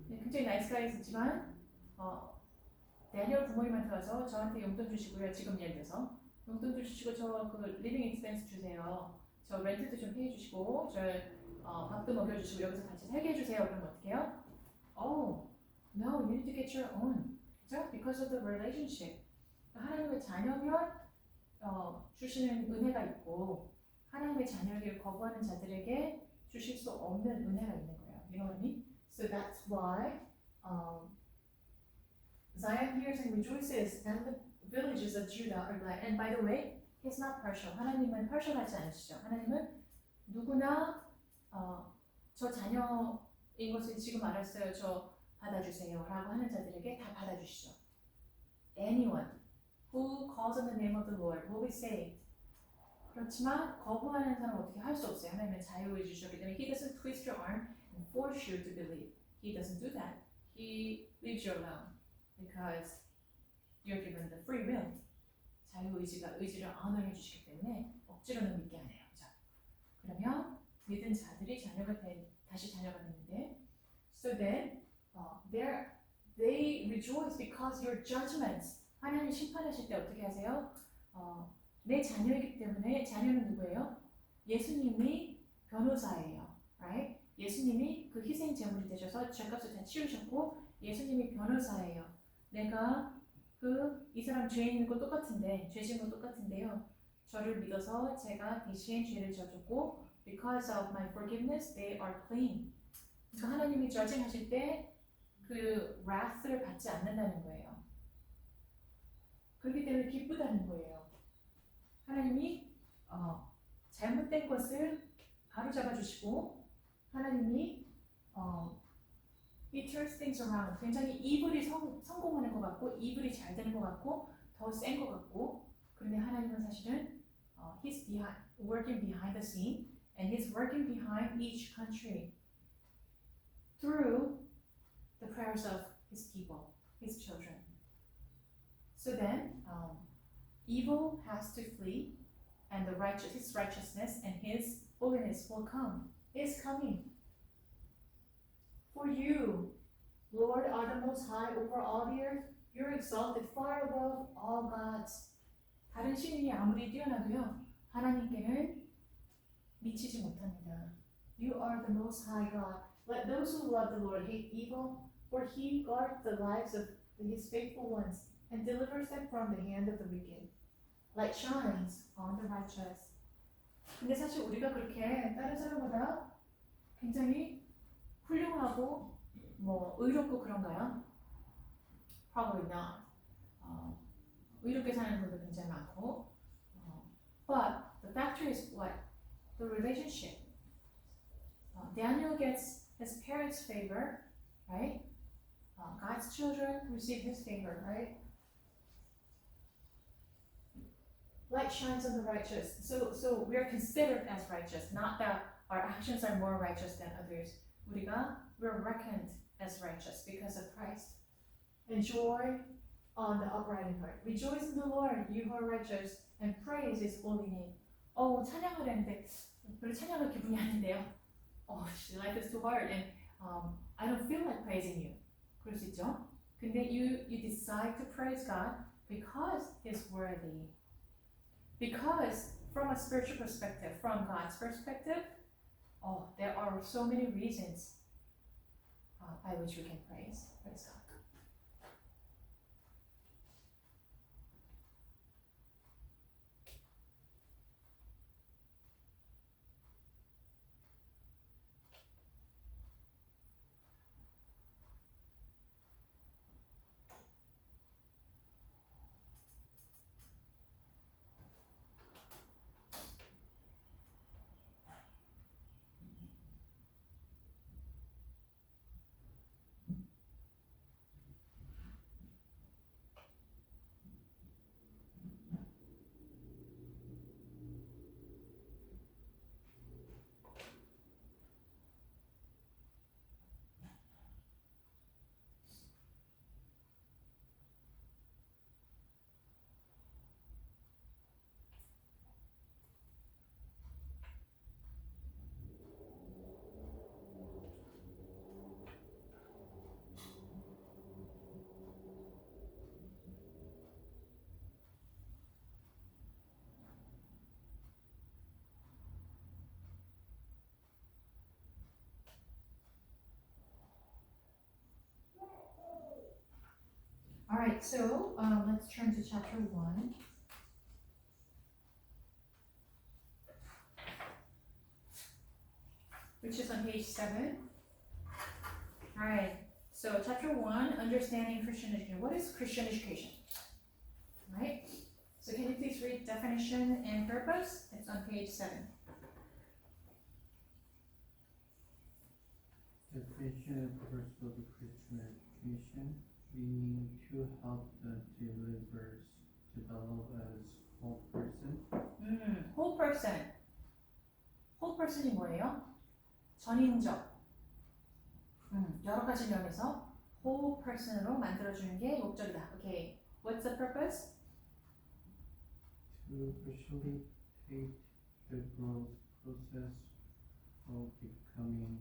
굉장히 nice guy이지만 데니얼 부모님한테 와서 저한테 용돈 주시고요. 지금 예를 들어서 용돈 주시고 저 그 리빙 익스펜스 주세요. 저 렌트도 좀 페이 주시고 저 밥도 먹여주시고 여기서 같이 살게 해주세요. 그럼 어떻게 해요? No, you need to get your own. 그죠? Because of the relationship. 하나님의 자녀면 주시는 은혜가 있고 하나님의 자녀를 거부하는 자들에게 주실 수 없는 은혜가 있는 거예요. You know what I mean? So that's why Zion hears and rejoices, and the villages of Judah are glad. And by the way, He's not partial. 하나님은 partial하지 않으시죠. 하나님은 누구나 저 자녀인 것을 지금 알았어요. 저 받아주세요 라고 하는 자들에게 다 받아주시죠. Anyone who calls on the name of the Lord will be saved. 그렇지만 거부하는 사람은 어떻게 할 수 없어요. 하나님은 자유의지 주셨기 때문에 He doesn't twist your arm and force you to believe. He doesn't do that. He leaves you alone because you're given the free will. 의지를 honor 주시기 때문에 억지로는 믿게 안 해요. 그죠? 그러면 믿은 자들이 다시 자녀가 되는데 so then they rejoice because your judgments. 하나님 심판하실 때 어떻게 하세요? 내 자녀이기 때문에 자녀는 누구예요? 예수님이 변호사예요. Right? 예수님이 그 희생 제물이 되셔서 죄값을 다 치우셨고 예수님이 변호사예요. 내가 이 사람 죄 있는 거 똑같은데 죄 지은 거 똑같은데요. 저를 믿어서 제가 대신 죄를 져줬고 because of my forgiveness they are clean. 그러니까 하나님이 judging 하실 때 그 wrath를 받지 않는다는 거예요. 그렇기 때문에 기쁘다는 거예요. 하나님이 잘못된 것을 바로잡아 주시고 하나님이 He turns things around. 굉장히 이블이 성공하는 것 같고 이블이 잘 되는 것 같고 더 센 것 같고 그런데 하나님은 사실은 He's working behind the scene and He's working behind each country. through the prayers of his people, his children. So then, evil has to flee, and his righteousness and his holiness will come, is coming. For you, Lord, are the most high over all the earth. You're exalted far above all gods. 다른 신이 아무리 뛰어나도요, 하나님께는 미치지 못합니다. You are the most high God. Let those who love the Lord hate evil, for he guards the lives of his faithful ones and delivers them from the hand of the wicked. Light shines on the righteous. 근데 사실 우리가 그렇게 다른 사람보다 굉장히 훌륭하고 의롭고 그런가요? Probably not. 의롭게 사는 분도 굉장히 많고, but the factor is what? The relationship. Daniel gets his parents' favor, right? God's children receive his favor, right? Light shines on the righteous. So we are considered as righteous, not that our actions are more righteous than others. We're reckoned as righteous because of Christ. And joy on the upright in heart. Rejoice in the Lord, you who are righteous, and praise his holy name. 찬양을 했는데 별로 찬양할 기분이 아닌데요. Life is too hard, and I don't feel like praising you. 그럴 수 있죠? 근데 you decide to praise God because he's worthy. Because from a spiritual perspective, from God's perspective, there are so many reasons by which we can praise God. Alright, so let's turn to chapter 1. Which is on page 7. Alright, so chapter 1, understanding Christian education. What is Christian education? Right? So can you please read definition and purpose? It's on page 7. Definition and purpose of the Christian education, meaning to help the believers develop as whole person. Whole person. Whole person이 뭐예요? 전인적. 여러 가지 면에서 whole person으로 만들어주는 게 목적이다. Okay. What's the purpose? To facilitate the growth process of becoming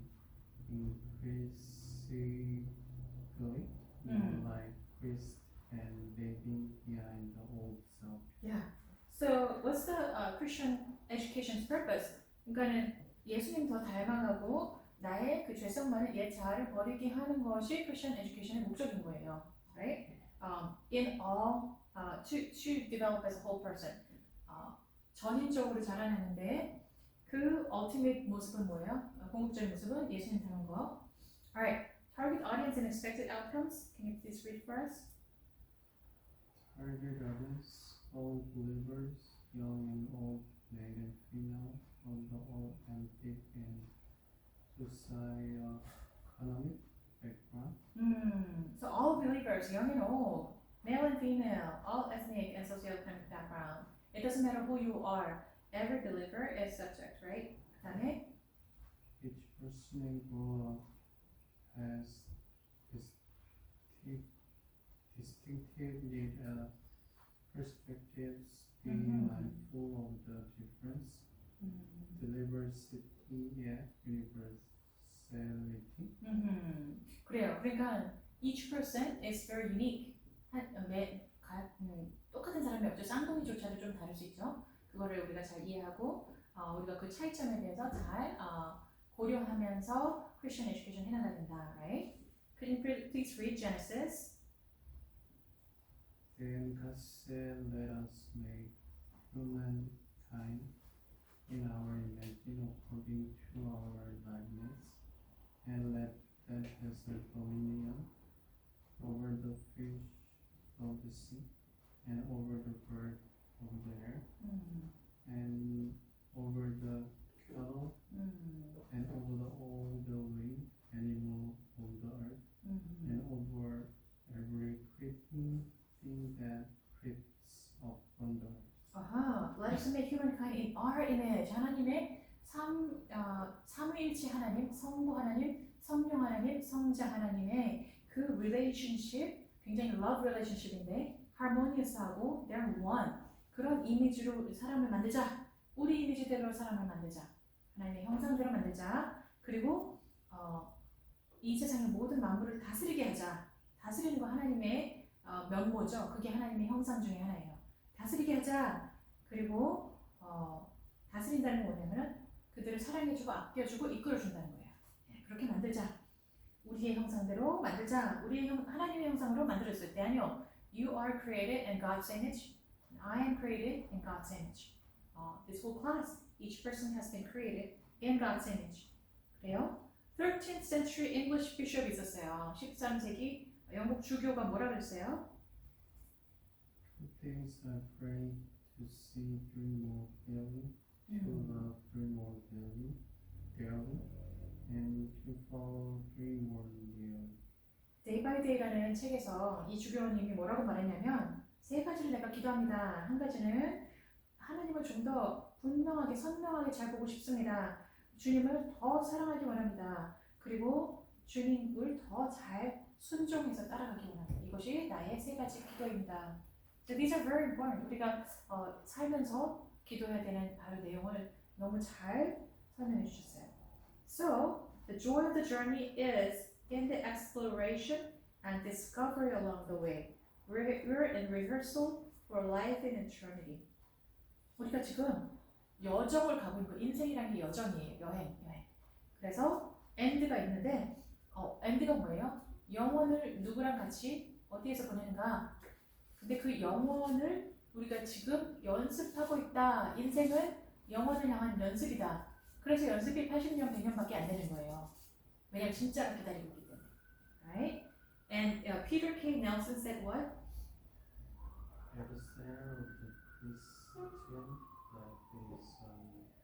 increasingly like Christ and leaving behind the old self. Yeah. So what's the Christian education's purpose? 그러니까는 예수님 더 닮아가고 나의 그 죄성만을 옛 자아를 버리게 하는 것이 Christian education의 목적인 거예요. Right? In all, to develop as a whole person. 전인적으로 자라나는데 그 ultimate 모습은 뭐예요? 궁극적인 모습은 예수님 닮은 거. Alright. Target audience and expected outcomes. Can you please read for us? Target audience, all believers, young and old, male and female, from the all ethnic and socio-economic background. So all believers, young and old, male and female, all ethnic and socioeconomic background. It doesn't matter who you are. Every believer is subject, right? 그다음에 Each person may grow up has distinctive perspectives, being mindful of the difference, diversity, universality. 그래요. 그러니까 each person is very unique. 똑같은 사람이 없죠. 쌍둥이조차도 좀 다를 수 있죠. 그거를 우리가 잘 이해하고 우리가 그 차이점에 대해서 잘 고려하면서 Christian education 해나가야 된다. Right? Could you please read Genesis? Then God said, "Let us make humankind in our image, according to our likeness, and let them have dominion over the fish of the sea, and over the bird of the air, and over the cattle, and over all the winged animal of the earth, and over every creeping thing that creeps up on the earth." Let us make humankind in our image. 하나님의 삼위일체 하나님, 성부 하나님, 성령 하나님, 성자 하나님의 그 relationship, 굉장히 love relationship인데 harmonious하고 they're one. 그런 이미지로 사람을 만들자. 우리 이미지대로 사람을 만들자. 하나님의 형상대로 만들자. 그리고 이 세상의 모든 만물을 다스리게 하자. 다스리는 거 하나님의 면모죠. 그게 하나님의 형상 중에 하나예요. 다스리게 하자. 그리고 다스린다는 건 뭐냐면 그들을 사랑해주고 아껴주고 이끌어준다는 거예요. 그렇게 만들자. 우리의 형상대로 만들자. 하나님의 형상으로 만들었을 때 아니요. You are created in God's image. I am created in God's image. This whole class, each person has been created in God's image. 그래요? 13th century English bishop 있었어요. 13세기 영국 주교가 뭐라 그랬어요? Things I pray to see through more clearly, to love through more dearly, and to follow through more dearly. Day by Day라는 책에서 이 주교님이 뭐라고 말했냐면 세 가지를 내가 기도합니다. 한 가지는 하나님을 좀 더 분명하게 선명하게 잘 보고 싶습니다. 주님을 더 사랑하기 원합니다. 그리고 주님을 더 잘 순종해서 따라가기 원합니다. 이것이 나의 세 가지 기도입니다. So these are very important. 우리가 살면서 기도해야 되는 바로 내용을 너무 잘 설명해 주셨어요. So the joy of the journey is in the exploration and discovery along the way. We're in rehearsal for life in eternity. 우리가 지금 여정을 가고 있는 거, 인생이라는 게 여정이에요. 여행. 그래서 end가 있는데, end가 뭐예요? 영혼을 누구랑 같이 어디에서 보내는가? 근데 그 영혼을 우리가 지금 연습하고 있다. 인생은 영혼을 향한 연습이다. 그래서 연습이 80년, 100년밖에 안 되는 거예요. 왜냐면 진짜가 기다리고 있기 때문에. Right? And Peter K. Nelson said what? At the center of the Christian life is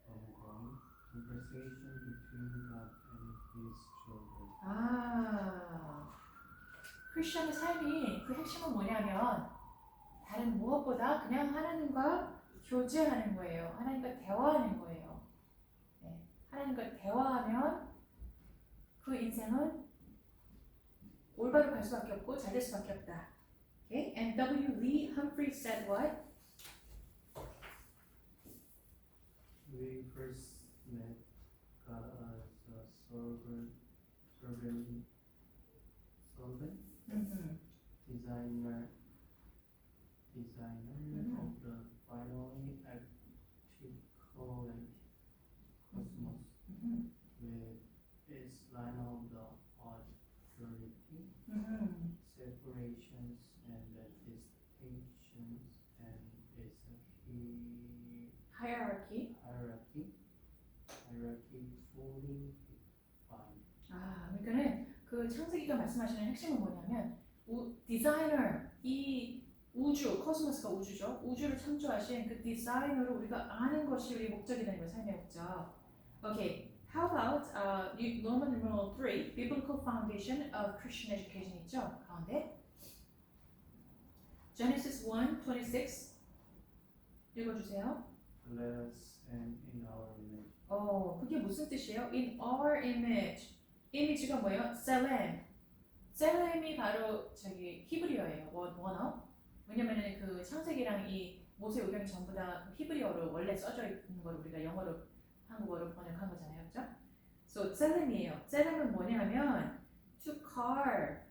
ongoing conversation between God and His children. 크리스천의 삶이 그 핵심은 뭐냐면 다른 무엇보다 그냥 하나님과 교제하는 거예요. 하나님과 대화하는 거예요. 하나님과 대화하면 그 인생은 올바로 갈 수밖에 없고 잘 될 수밖에 없다. Okay? And W. Lee Humphrey said what? We first met God as a servant, designer of the finally articulate cosmos, with its line of the authority, separations and the distinctions, and its Hierarchy. fully defined. 그러니까는 그 창세기가 말씀하시는 핵심은 뭐냐면 디자이너, 이 우주, 코스모스가 우주죠. 우주를 창조하신 그 디자이너를 우리가 아는 것이 우리 목적이 되는 거예요. 삶의 목적. Okay, how about Roman numeral 3, biblical foundation of Christian education 있죠? 가운데 Genesis 1:26 읽어주세요. Let us and in our image. 그게 무슨 뜻이에요? In our image. 이미지가 뭐예요? 셀렘. 셀렘이 바로 저기 히브리어예요. 원어. 왜냐면은 그 창세기랑 이 모세오경이 전부 다 히브리어로 원래 써져 있는 걸 우리가 영어로 한국어로 번역한 거잖아요, 그렇죠? So 셀렘이에요. 셀렘은 뭐냐면 to carve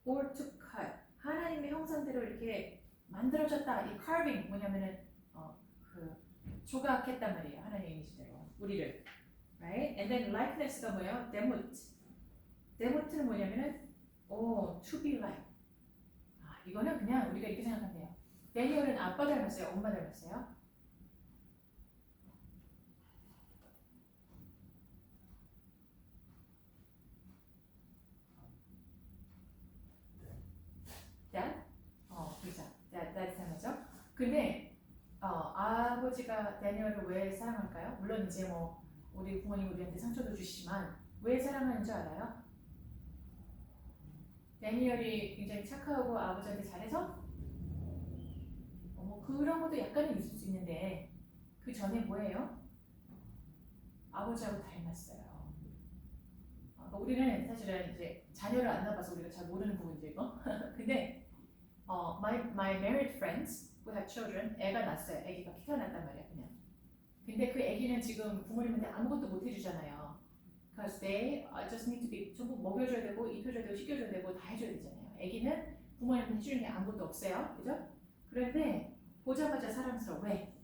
or to cut. 하나님의 형상대로 이렇게 만들어졌다. 이 carving 뭐냐면은 그 조각했단 말이에요. 하나님의 이미지대로 우리를. Right? And then likeness가 뭐예요? 데모트. 데모트는 뭐냐면은 to be like. 이거는 그냥 우리가 이렇게 생각하면 돼요. 데니얼은 아빠 닮았어요? 엄마 닮았어요? Dad? 그죠. Dad 닮았죠? 근데 아버지가 데니얼을 왜 사랑할까요? 물론 이제 뭐 우리 부모님 우리한테 상처도 주시지만 왜 사랑하는 줄 알아요? 데니얼이 굉장히 착하고 아버지한테 잘해서 뭐 그런 것도 약간은 있을 수 있는데 그 전에 뭐예요? 아버지하고 닮았어요. 그러니까 우리는 사실은 이제 자녀를 안 낳아서 우리가 잘 모르는 부분이죠 이거. 근데 my married friends who have children, 애가 낳았어요. 애기가 키가 났단 말이야 그냥. 근데 그 애기는 지금 부모님한테 아무것도 못 해주잖아요. Because they just need to be 전부 먹여줘야 되고 입혀줘야 되고 씻겨줘야 되고 다 해줘야 되잖아요. 애기는 부모님한테 해주는 게 아무것도 없어요, 그죠? 그런데 보자마자 사랑스러워. 왜?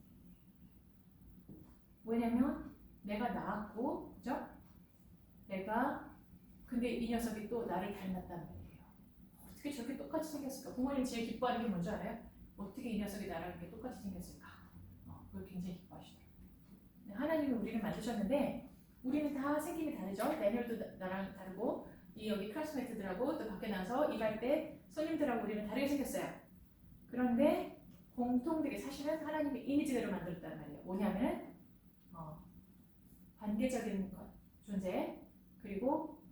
왜냐면 내가 낳았고, 그죠? 근데 이 녀석이 또 나를 닮았단 말이에요. 어떻게 저렇게 똑같이 생겼을까? 부모님 제일 기뻐하는 게 뭔지 알아요? 어떻게 이 녀석이 나랑 이렇게 똑같이 생겼을까? 그걸 굉장히 기뻐하시더라고요. 하나님은 우리를 만드셨는데 우리는 다 생김이 다르죠. 데니얼도 나랑 다르고 이 여기 클래스메이트들하고 또 밖에 나서 일할 때 손님들하고 우리는 다르게 생겼어요. 그런데 공통되게 사실은 하나님의 이미지대로 만들었단 말이에요. 뭐냐면 관계적인 존재 그리고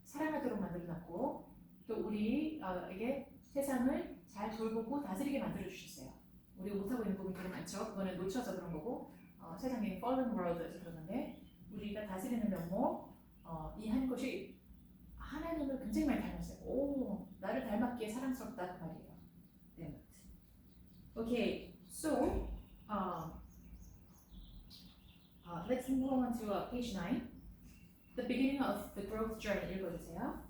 사랑하도록 만들어놨고 또 우리에게 세상을 잘 돌보고 다스리게 만들어 주셨어요. 우리가 못하고 있는 부분이 되게 많죠. 그거는 놓쳐서 그런 거고 세상에 fallen world에서 그런 건데 우리가 다스리는 면목 이 한 것이 하나님을 굉장히 많이 닮았어요. 오, 나를 닮았기에 사랑스럽다 그 말이에요. 네. Okay, so let's move on to page 9. The beginning of the growth journey 읽어주세요.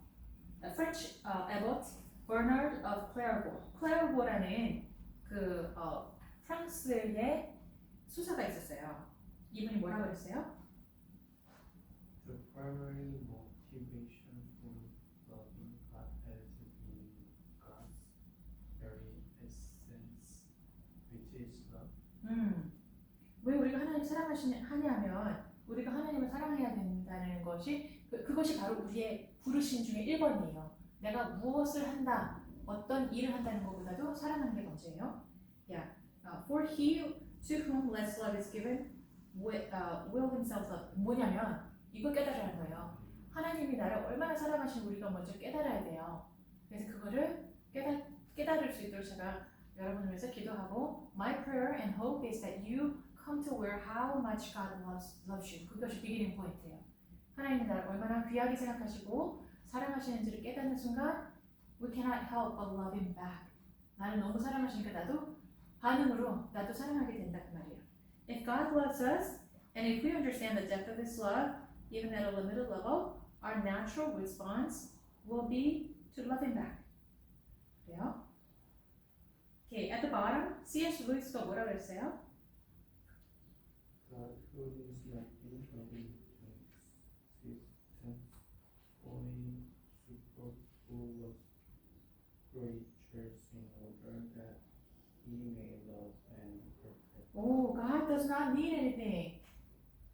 French abbot Bernard of Clairvaux. Clairvaux라는 그 프랑스의 수사가 있었어요. 이분이 뭐라고 그랬어요? The primary motivation for loving God has been God's very essence, which is love. 왜 우리가 하나님 사랑하냐면 우리가 하나님을 사랑해야 된다는 것이 그것이 바로 우리의 부르심 중에 1번이에요. 내가 무엇을 한다, 어떤 일을 한다는 것보다도 사랑하는 게 먼저예요. Yeah. For he to whom less love is given will himself love. 뭐냐면 이걸 깨달으라는 거예요. 하나님이 나를 얼마나 사랑하시는 우리가 먼저 깨달아야 돼요. 그래서 그거를 깨달을 수 있도록 제가 여러분을 위해서 기도하고 My prayer and hope is that you come to where how much God loves you. 그것이 beginning point예요. 하나님이 나를 얼마나 귀하게 생각하시고 사랑하시는지를 깨닫는 순간 We cannot help but love him back. 나를 너무 사랑하시니까 나도 반응으로 나도 사랑하게 된다 그 말이에요. If God loves us and if we understand the depth of his love even at a limited level, our natural response will be to love him back. 그래요? Okay, at the bottom, C.S. Lewis가 뭐라고 했어요? God who is not incoming to existence, only superfluous creatures in order that he may love and perfect. Oh, God does not need anything.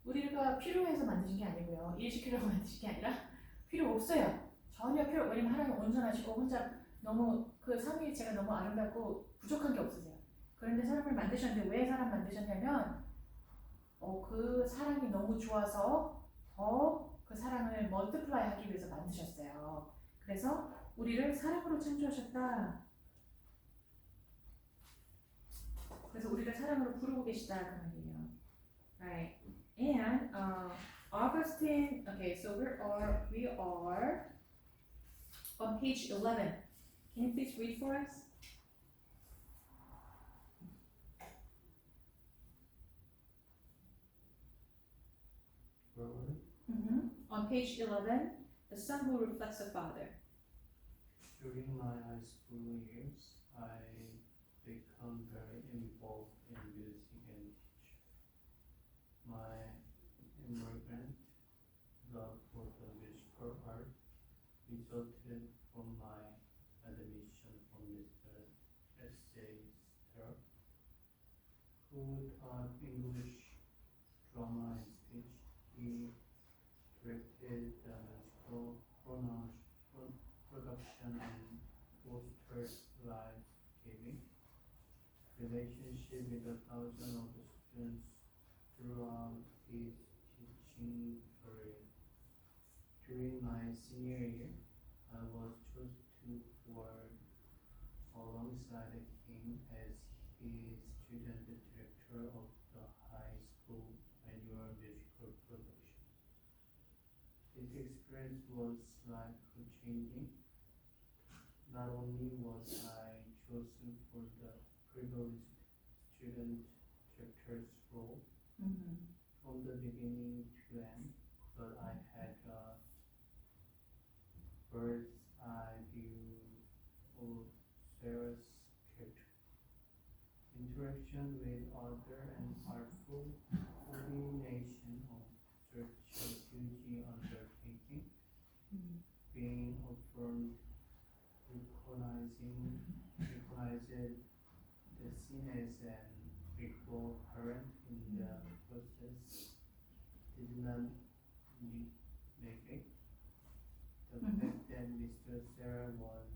우리가 필요해서 만드신 게 아니고요. 일 시키려고 만드신 게 아니라 필요 없어요. 전혀 필요. 왜냐면 하나님 온전하시고 혼자 너무 그 삼위일체가 너무 아름답고 부족한 게 없으세요. 그런데 사람을 만드셨는데 왜 사람 만드셨냐면 그 사랑이 너무 좋아서 더 그 사랑을 멀티플라이 하기 위해서 만드셨어요. 그래서 우리를 사랑으로 창조하셨다. 그래서 우리를 사랑으로 부르고 계시다 그 말이에요. Right. And Augustine. Okay, so we are on page 11. Can you please read for us? Where was it? On page 11, the son who reflects the father. During my high school years, I become very involved in music and teaching. My immigrant love for the musical art resulted from my admission from Mr. S.J. Stark, who taught English, drama, and speech. He directed the musical production and fostered life giving relationship with thousands of students throughout his teaching career. During my senior year, I was chosen to work alongside him as his student director of the high school annual musical production. This experience was life-changing. Not only was I chosen for the privileged student director's role from the beginning to end, but I had a bird's eye view of Sarah's character, interaction with others, and artful coordination of strategic undertaking, being affirmed, recognized the scene as an equal parent in the process did not make it. The fact that Mr. Sarah was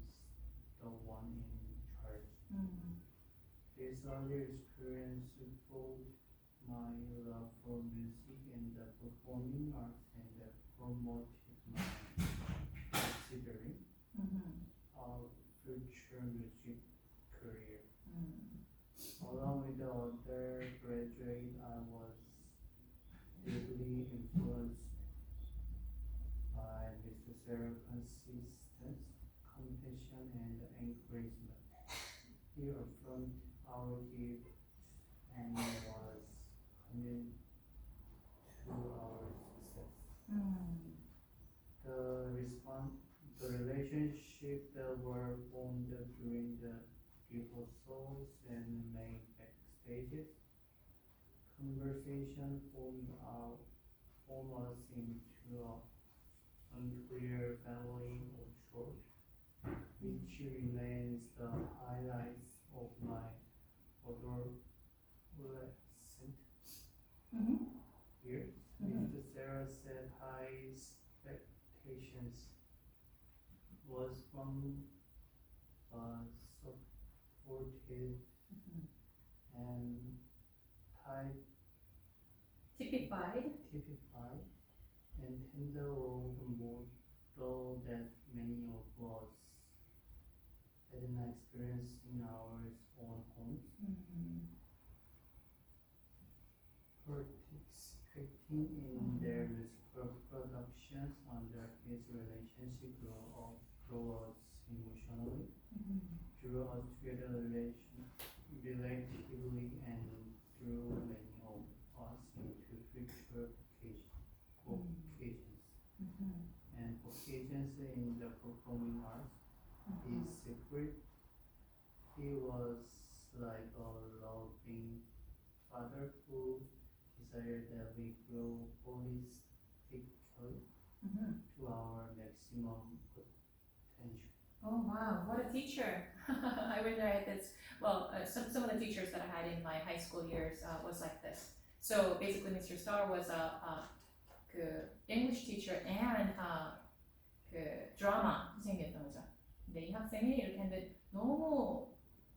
the one in charge. This early experience fueled my love for music and the performing arts and promoted my considering a future music career. Along with the other graduates, I was deeply influenced by Mr. Sarah's consistent compassion and encouragement. He affirmed our gifts and was committed to our success. The relationship that were formed during the rehearsals and main backstages, conversation formed us into an unclear family of sorts, which remains the highlights of my adolescent years. Mr. Sarah set high expectations, was from supportive and Typified. and tender role model that many of us had not experienced in our own homes. Participating in their musical productions under his relationship grew us emotionally, drew us together relatively, and drew many of us into future occasions in the performing arts. His secret, he was like a loving father who desired that we grow holistically to our maximum potential. Oh wow, what a teacher! I wish I had this. Well, some of the teachers that I had in my high school years was like this. So basically, Mr. Starr was 그 English teacher and 그 드라마 선생님이었던 거죠. 근데 이 학생이 이렇게 했는데 너무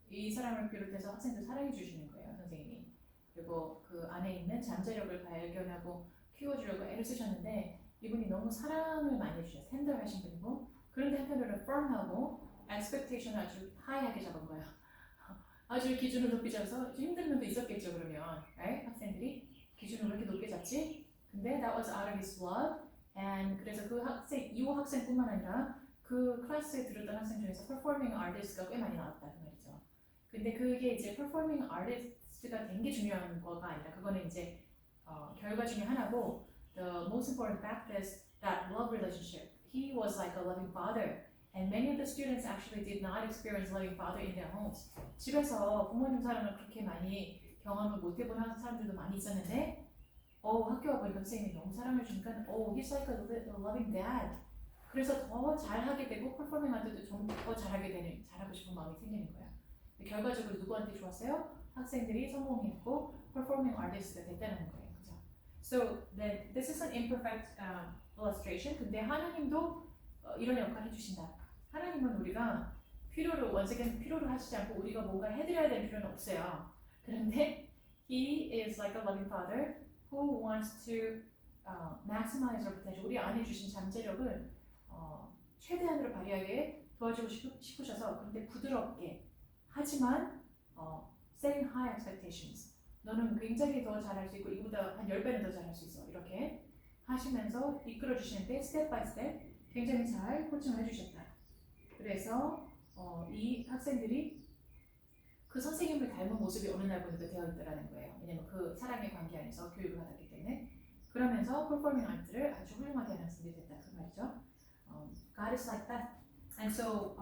이 사람을 비롯해서 학생들 사랑해 주시는 거예요, 선생님이. 그리고 그 안에 있는 잠재력을 발견하고 키워주려고 애를 쓰셨는데 이분이 너무 사랑을 많이 해주셨어요. 텐더하신 분이고, 그런데 한편으로는 firm하고 expectation 아주 하이하게 잡은 거예요. 아주 기준을 높이 잡아서 힘든 면도 있었겠죠. 그러면 right? 학생들이 기준을 왜 이렇게 높게 잡지? 근데 that was out of his love. And 그래서 그 학생, 이 학생뿐만 아니라 그 클래스에 들었던 학생 중에서 performing artist가 꽤 많이 나왔다 그 말이죠. 근데 그게 이제 performing artist가 된 게 중요한 거가 아니라 그거는 이제 결과 중에 하나고 the most important fact is that love relationship. He was like a loving father. And many of the students actually did not experience loving father in their homes. 집에서 부모님 사랑을 그렇게 많이 경험을 못 해본 사람들도 많이 있었는데 학교 와보니까 선생님이 너무 사랑을 주니까 he's like a loving dad. 그래서 더 잘하게 되고 퍼포밍한테도 좀 더 잘하고 싶은 마음이 생기는 거야. 결과적으로 누구한테 좋았어요? 학생들이 성공했고 performing artist가 됐다는 거예요. 그죠? So this is an imperfect illustration. 근데 하나님도 이런 역할을 해주신다. 하나님은 우리가 once again 필요로 하시지 않고 우리가 뭔가 해드려야 되는 필요는 없어요. 그런데 He is like a loving father who wants to maximize our potential. 우리 안에 주신 잠재력을 최대한으로 발휘하게 도와주고 싶으셔서 그런데 부드럽게 하지만 setting high expectations. 너는 굉장히 더 잘할 수 있고 이거보다 한 10배는 더 잘할 수 있어. 이렇게 하시면서 이끌어 주시는데 step by step 굉장히 잘 코칭을 해주셨다. 그래서 이 학생들이 그 선생님을 닮은 모습이 어느 날 보니까 되어 있더라는 거예요. 왜냐면 그 사랑의 관계 안에서 교육을 받았기 때문에. 그러면서 performing art를 아주 훌륭하게 하는 학생들이 됐다 그 말이죠. God is like that. And so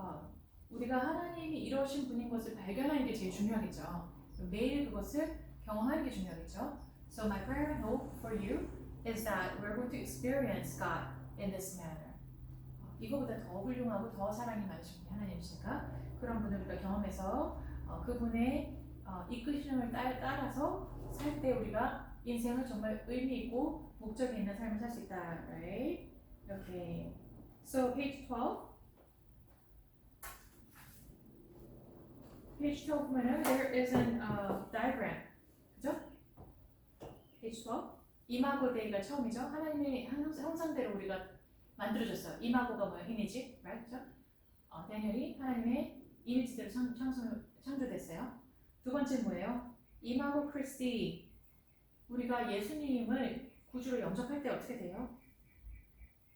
우리가 하나님이 이러신 분인 것을 발견하는 게 제일 중요하겠죠. 매일 그것을 경험하는 게 중요하겠죠. So my prayer and hope for you is that we're going to experience God in this manner. 이거보다 더 훌륭하고 더 사랑이 많으신 분이 하나님이시니까 그런 분을 우리가 경험해서 그분의 이끄심을 따라서 살 때 우리가 인생을 정말 의미 있고 목적이 있는 삶을 살 수 있다. Right? Okay. So page 12. Page 12 보면은 there is an diagram. 그죠? Page 12. 이마고 데이가 처음이죠. 하나님의 형상대로 우리가 만들어졌어요. 이마고가 뭐예요? 이미지, right? 그죠? 다니엘이 하나님의 이미지대로 창조됐어요. 두 번째 뭐예요? 이마고 크리스티. 우리가 예수님을 구주로 영접할 때 어떻게 돼요?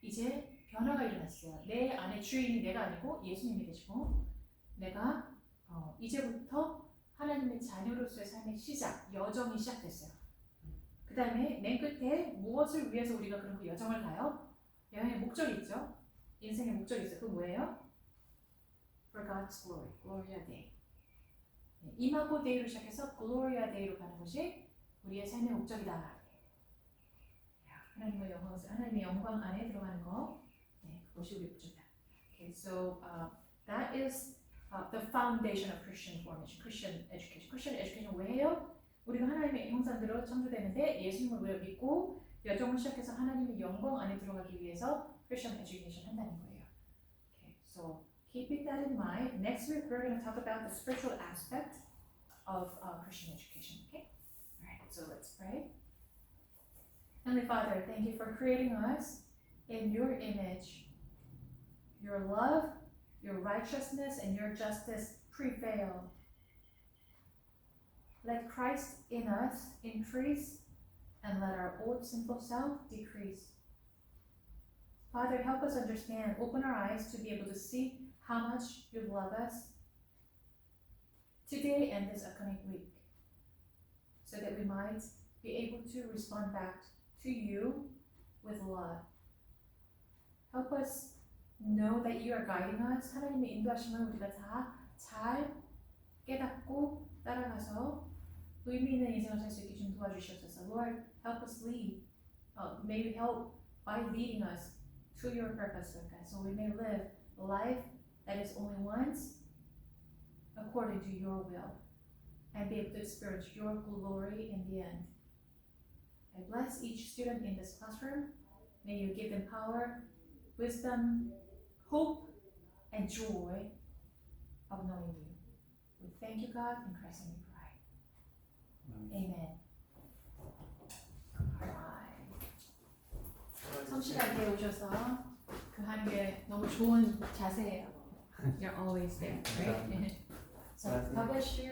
이제 변화가 일어났어요. 내 안에 주인이 내가 아니고 예수님이 되시고 내가 이제부터 하나님의 자녀로서의 삶의 시작, 여정이 시작됐어요. 그 다음에 맨 끝에 무엇을 위해서 우리가 그런 그 여정을 가요? 여행의 목적이 있죠. 인생의 목적이 있어요. 그 뭐예요? For God's glory, Gloria Dei. 이마고 데이로 시작해서 Gloria Dei로 가는 것이 우리의 삶의 목적이다. 하나님의 영광 안에 들어가는 거, 그것이 우리의 목적이다. Okay, so that is the foundation of Christian formation, Christian education. Christian education 왜요? 우리가 하나님의 형상대로 창조되는데 예수님을 우리가 믿고 여정을 시작해서 하나님의 영광 안에 들어가기 위해서 Christian education 한다는 거예요. Okay, so keeping that in mind, next week we're going to talk about the spiritual aspect of Christian education. Okay, all right. So let's pray. Heavenly Father, thank you for creating us in your image. Your love, your righteousness, and your justice prevail. Let Christ in us increase, and let our old sinful self decrease. Father, help us understand, open our eyes to be able to see how much you love us today and this upcoming week, so that we might be able to respond back to you with love. Help us know that you are guiding us. 하나님의 인도하심을 우리가 다 잘 깨닫고 따라가서 의미 있는 인생을 살 수 있게 좀 도와주시옵소서. Lord, help us lead. May you help by leading us to your purpose, Lord God, so we may live a life that is only once according to your will and be able to experience your glory in the end. I bless each student in this classroom. May you give them power, wisdom, hope, and joy of knowing you. We thank you, God, in Christ's name we pray. Amen. 성실하게 오셔서 그 하는 게 너무 좋은 자세예요. You're always there, right? So God bless you.